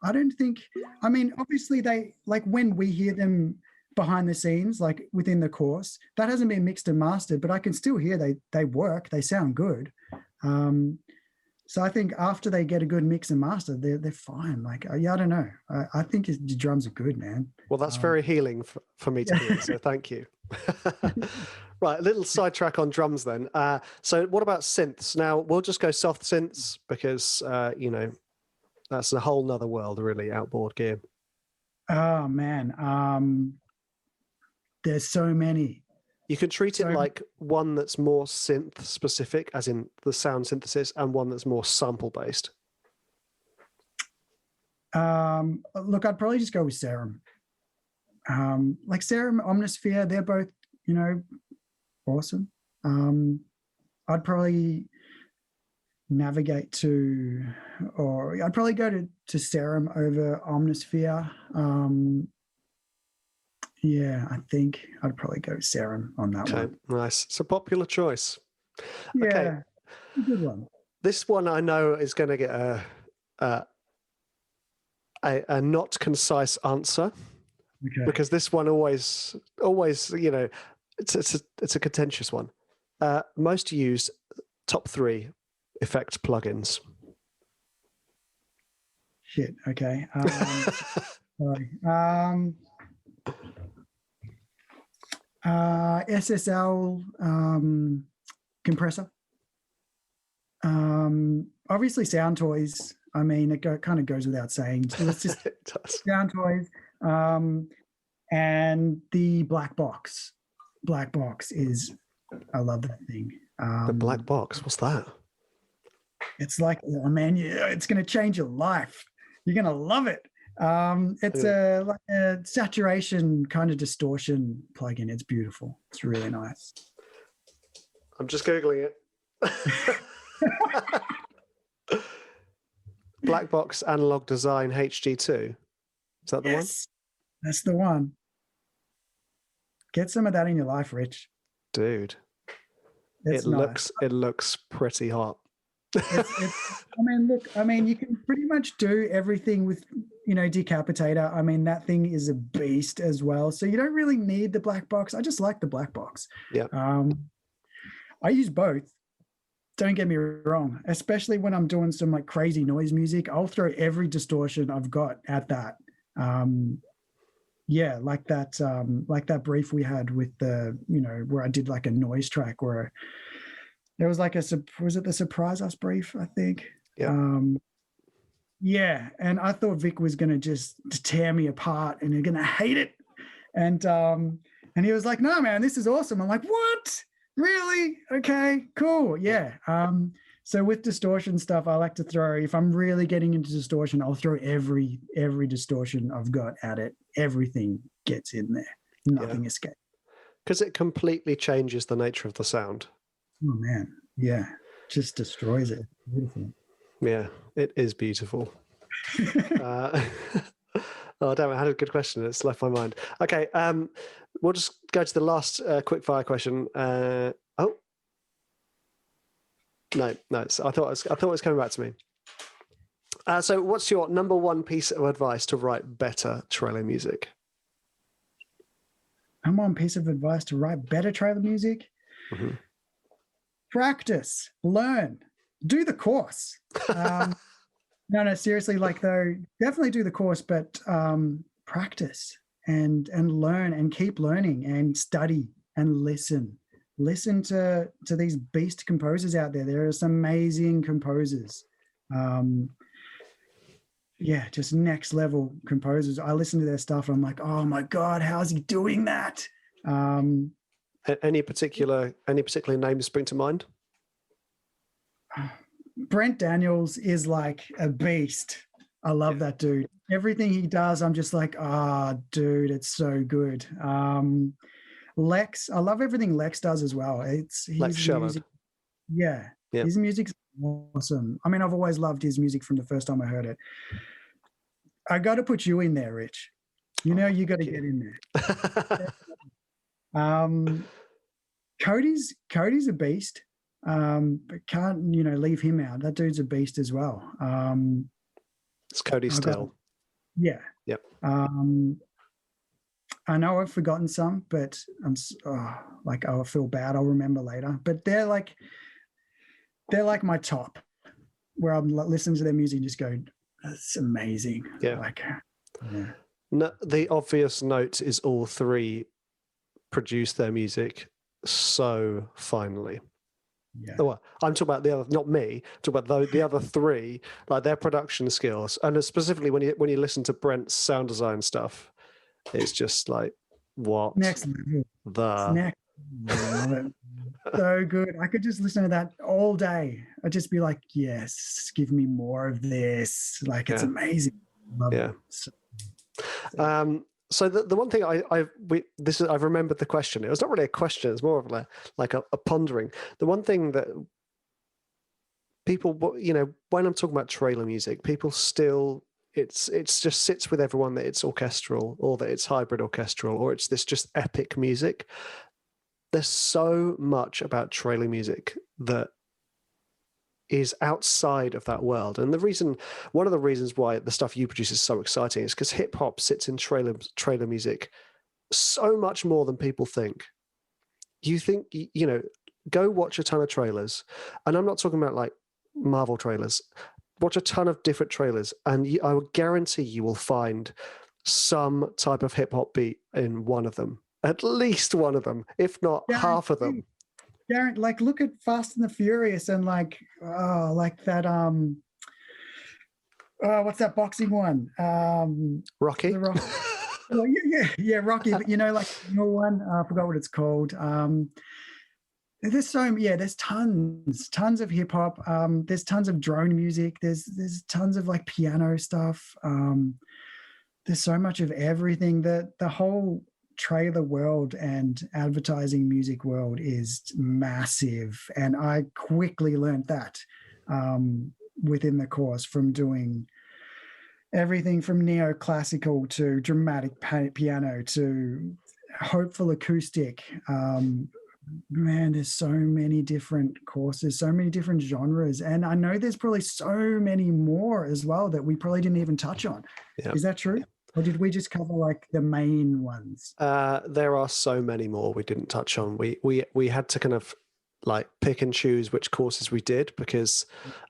I don't think. I mean, obviously they like when we hear them behind the scenes, like within the course, that hasn't been mixed and mastered, but I can still hear they work. They sound good. So I think after they get a good mix and master, they're fine. Like, yeah, I don't know. I think your drums are good, man. Well, that's very healing for me to hear. So thank you. Right, a little sidetrack on drums then. So what about synths? Now we'll just go soft synths because that's a whole nother world, really, outboard gear. Oh man, there's so many. You can treat it like one that's more synth specific, as in the sound synthesis, and one that's more sample based. Look, I'd probably just go with Serum. Like Serum, Omnisphere, they're both, awesome. I'd probably navigate to, or I'd probably go to Serum over Omnisphere. Yeah, I think I'd probably go Serum on that one. Nice. It's a popular choice. Yeah, okay. Good one. This one I know is going to get a not concise answer, because this one always, it's a contentious one. Most used top 3 effect plugins. Shit. Okay. Sorry. SSL compressor. Obviously Sound Toys. I mean, it kind of goes without saying. So it's just it does. Sound Toys. And the Black Box. Black Box is, I love that thing. The Black Box, what's that? It's like, it's going to change your life. You're going to love it. It's like a saturation kind of distortion plugin. It's beautiful. It's really nice. I'm just Googling it. Black Box Analog Design HG2. Is that the one? That's the one. Get some of that in your life, Rich. Dude. It's nice. It looks pretty hot. I mean, you can pretty much do everything with, Decapitator. I mean, that thing is a beast as well. So you don't really need the Black Box. I just like the Black Box. Yeah. I use both. Don't get me wrong. Especially when I'm doing some like crazy noise music, I'll throw every distortion I've got at that. Like that brief we had with the, where I did like a noise track where there was like was it the Surprise Us brief, I think? Yeah. And I thought Vic was going to just tear me apart and you're going to hate it. And he was like, no, man, this is awesome. I'm like, what? Really? Okay, cool. Yeah. So with distortion stuff, I like to throw, if I'm really getting into distortion, I'll throw every distortion I've got at it. Everything gets in there. Nothing escapes. Because it completely changes the nature of the sound. Oh, man. Yeah. Just destroys it. Beautiful. Yeah, it is beautiful. Oh, damn, I had a good question. It's left my mind. Okay, we'll just go to the last quick fire question. No. So I thought it was coming back to me. So what's your number one piece of advice to write better trailer music? Number one piece of advice to write better trailer music? Mm-hmm. Practice, learn, do the course. No, seriously, definitely do the course, but practice and learn and keep learning and study and listen. Listen to these beast composers out there. There are some amazing composers. Just next level composers. I listen to their stuff and I'm like, oh my God, how's he doing that? Any particular names spring to mind? Brent Daniels is like a beast. I love that dude. everything he does, I'm just like, dude, it's so good. Lex, I love everything Lex does as well. It's Lex his Sherman. music. Yeah, Yep. his music's awesome. I mean, I've always loved his music from the first time I heard it. I got to put you in there, Rich. You know, you got to get in there. Cody's a beast, but can't leave him out. That dude's a beast as well. It's Cody Still. Yeah. Yep. I know I've forgotten some, but I feel bad. I'll remember later. But they're like my top, where I'm listening to their music and just go, that's amazing. Yeah. Yeah. No, the obvious note is all three produce their music so finely. Yeah. Well, I'm talking about the other, not me. I'm talking about the other three, like their production skills, and specifically when you listen to Brent's sound design stuff, it's just like what next level. the Next. I love it. So good. I could just listen to that all day. I'd just be like, yes, give me more of this. Like, it's amazing. Love it. So the one thing I've remembered the question. It was not really a question. It's more of like a pondering. The one thing that people, when I'm talking about trailer music, people still it's just sits with everyone that it's orchestral or that it's hybrid orchestral or it's this just epic music. There's so much about trailer music that is outside of that world. And one of the reasons why the stuff you produce is so exciting is because hip hop sits in trailer music so much more than people think. You think, go watch a ton of trailers. And I'm not talking about like Marvel trailers. Watch a ton of different trailers and I would guarantee you will find some type of hip hop beat in one of them, at least one of them, if not half of them. Darren, like look at Fast and the Furious and like that what's that boxing one? Rocky. Well, yeah, Rocky. But like your one, I forgot what it's called. There's tons of hip hop. There's tons of drone music. There's tons of like piano stuff. There's so much of everything. That the whole trailer world and advertising music world is massive, and I quickly learned that within the course from doing everything from neoclassical to dramatic piano to hopeful acoustic. Man, there's so many different courses, so many different genres, and I know there's probably so many more as well that we probably didn't even touch on. Yeah. Is that true? Or did we just cover like the main ones? There are so many more we didn't touch on. We had to kind of like pick and choose which courses we did because,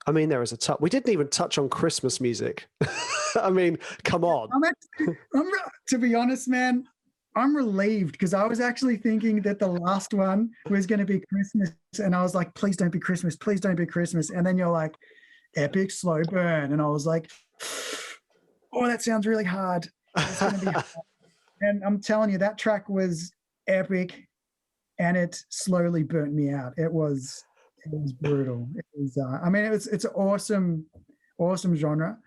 I mean, there is a touch. We didn't even touch on Christmas music. I mean, come on. To be honest, man, I'm relieved because I was actually thinking that the last one was going to be Christmas, and I was like, please don't be Christmas, please don't be Christmas. And then you're like, epic slow burn, and I was like, oh, that sounds really hard. It's going to be hard. And I'm telling you, that track was epic, and it slowly burnt me out. It was brutal. It was, it's an awesome genre.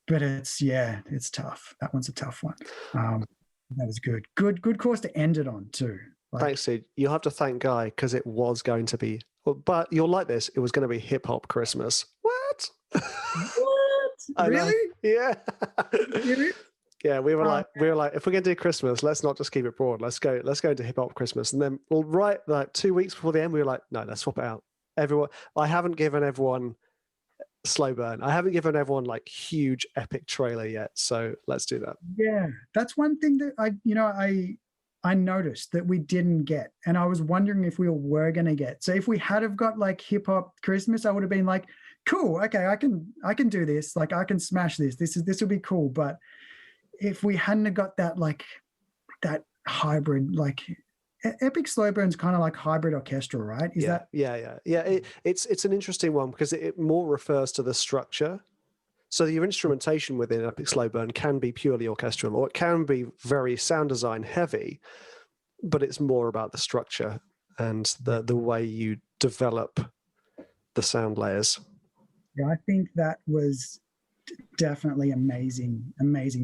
But it's tough. That one's a tough one. That is good. Good course to end it on too. Thanks, Sid. You'll have to thank Guy because it was going to be, but you'll like this. It was going to be hip hop Christmas. What? Really? Yeah. Really? Yeah, we were like, if we're going to do Christmas, let's not just keep it broad. Let's go into hip hop Christmas. And then, right, like 2 weeks before the end, we were like, no, let's swap it out. I haven't given everyone slow burn. I haven't given everyone like huge epic trailer yet. So let's do that. Yeah, that's one thing that I noticed that we didn't get, and I was wondering if we were going to get. So if we had have got like hip hop Christmas, I would have been like, cool, okay, I can do this. Like I can smash this. This will be cool. But if we hadn't have got that like that hybrid, like epic slow burn's kind of like hybrid orchestral, right? Yeah. It's an interesting one because it more refers to the structure. So your instrumentation within epic slow burn can be purely orchestral, or it can be very sound design heavy, but it's more about the structure and the way you develop the sound layers. Yeah, I think that was definitely amazing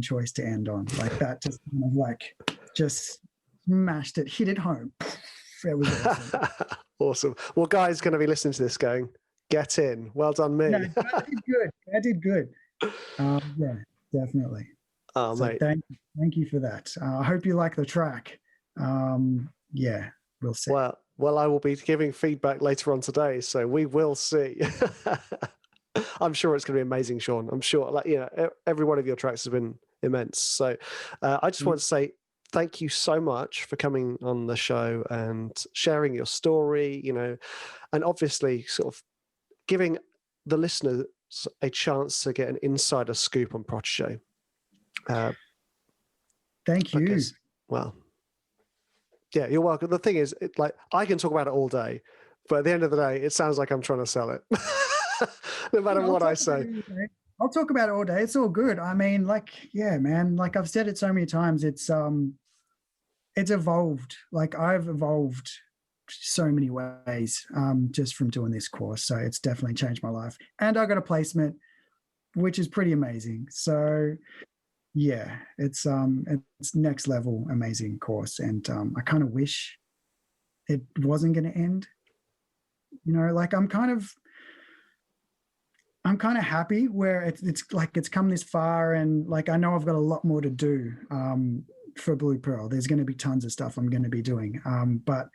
choice to end on. Like that just kind of like just smashed it, hit it home. It was awesome. Awesome. Well, guys going to be listening to this going, get in. Well done, me. No, I did good. Yeah, definitely. Oh, So mate. thank you for that. I hope you like the track. Yeah, we'll see. Well, I will be giving feedback later on today, so we will see. I'm sure it's going to be amazing, Sean. I'm sure, like, you know, every one of your tracks has been immense. So I just want to say thank you so much for coming on the show and sharing your story, you know, and obviously sort of giving the listeners a chance to get an insider scoop on Protegé. Thank you. Well, yeah, you're welcome. The thing is, like, I can talk about it all day, but at the end of the day, it sounds like I'm trying to sell it. No matter what I say. I'll talk about it all day. It's all good. I mean, like, yeah, man, like I've said it so many times, it's evolved. Like I've evolved so many ways just from doing this course. So it's definitely changed my life. And I got a placement, which is pretty amazing. So yeah, it's next level amazing course. And I kind of wish it wasn't going to end. You know, like I'm kind of happy where it's like it's come this far, and like I know I've got a lot more to do for Blue Pearl. There's going to be tons of stuff I'm going to be doing, but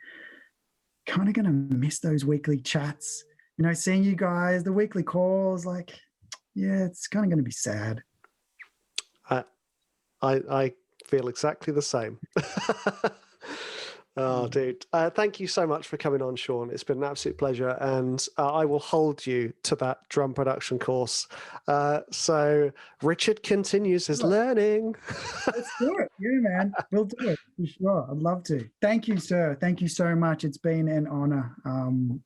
kind of going to miss those weekly chats. You know, seeing you guys, the weekly calls. Like, yeah, it's kind of going to be sad. I feel exactly the same. Oh, dude. Thank you so much for coming on, Sean. It's been an absolute pleasure. And I will hold you to that drum production course. So Richard continues his learning. Let's do it. Yeah, man. We'll do it for sure. I'd love to. Thank you, sir. Thank you so much. It's been an honor.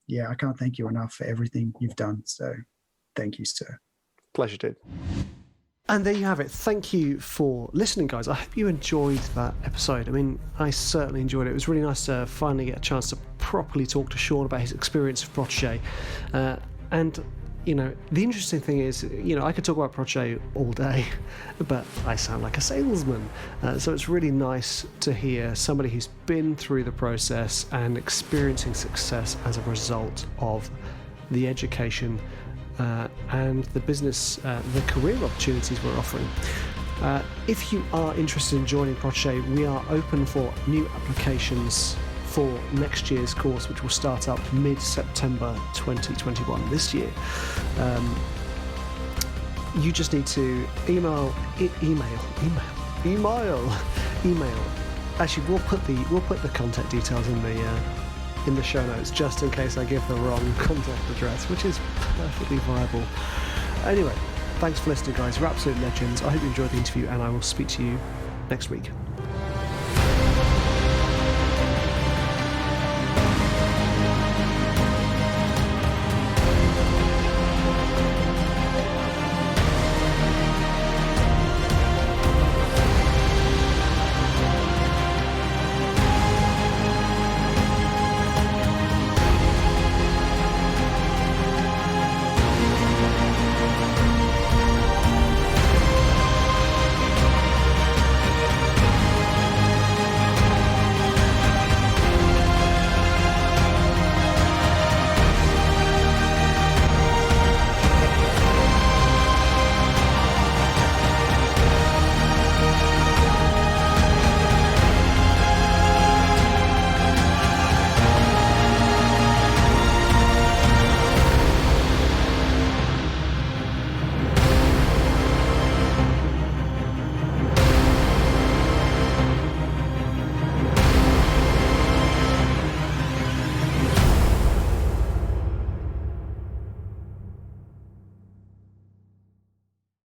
Yeah, I can't thank you enough for everything you've done. So thank you, sir. Pleasure, dude. And there you have it. Thank you for listening, guys. I hope you enjoyed that episode. I mean, I certainly enjoyed it. It was really nice to finally get a chance to properly talk to Sean about his experience of Protegé. And, you know, the interesting thing is, you know, I could talk about Protegé all day, but I sound like a salesman. So it's really nice to hear somebody who's been through the process and experiencing success as a result of the education and the business, the career opportunities we're offering. If you are interested in joining Protegé, we are open for new applications for next year's course, which will start up mid-September 2021 this year. You just need to email. Actually, we'll put the contact details in the show notes, just in case I give the wrong contact address, which is perfectly viable. Anyway, thanks for listening, guys. You're absolute legends. I hope you enjoyed the interview, and I will speak to you next week.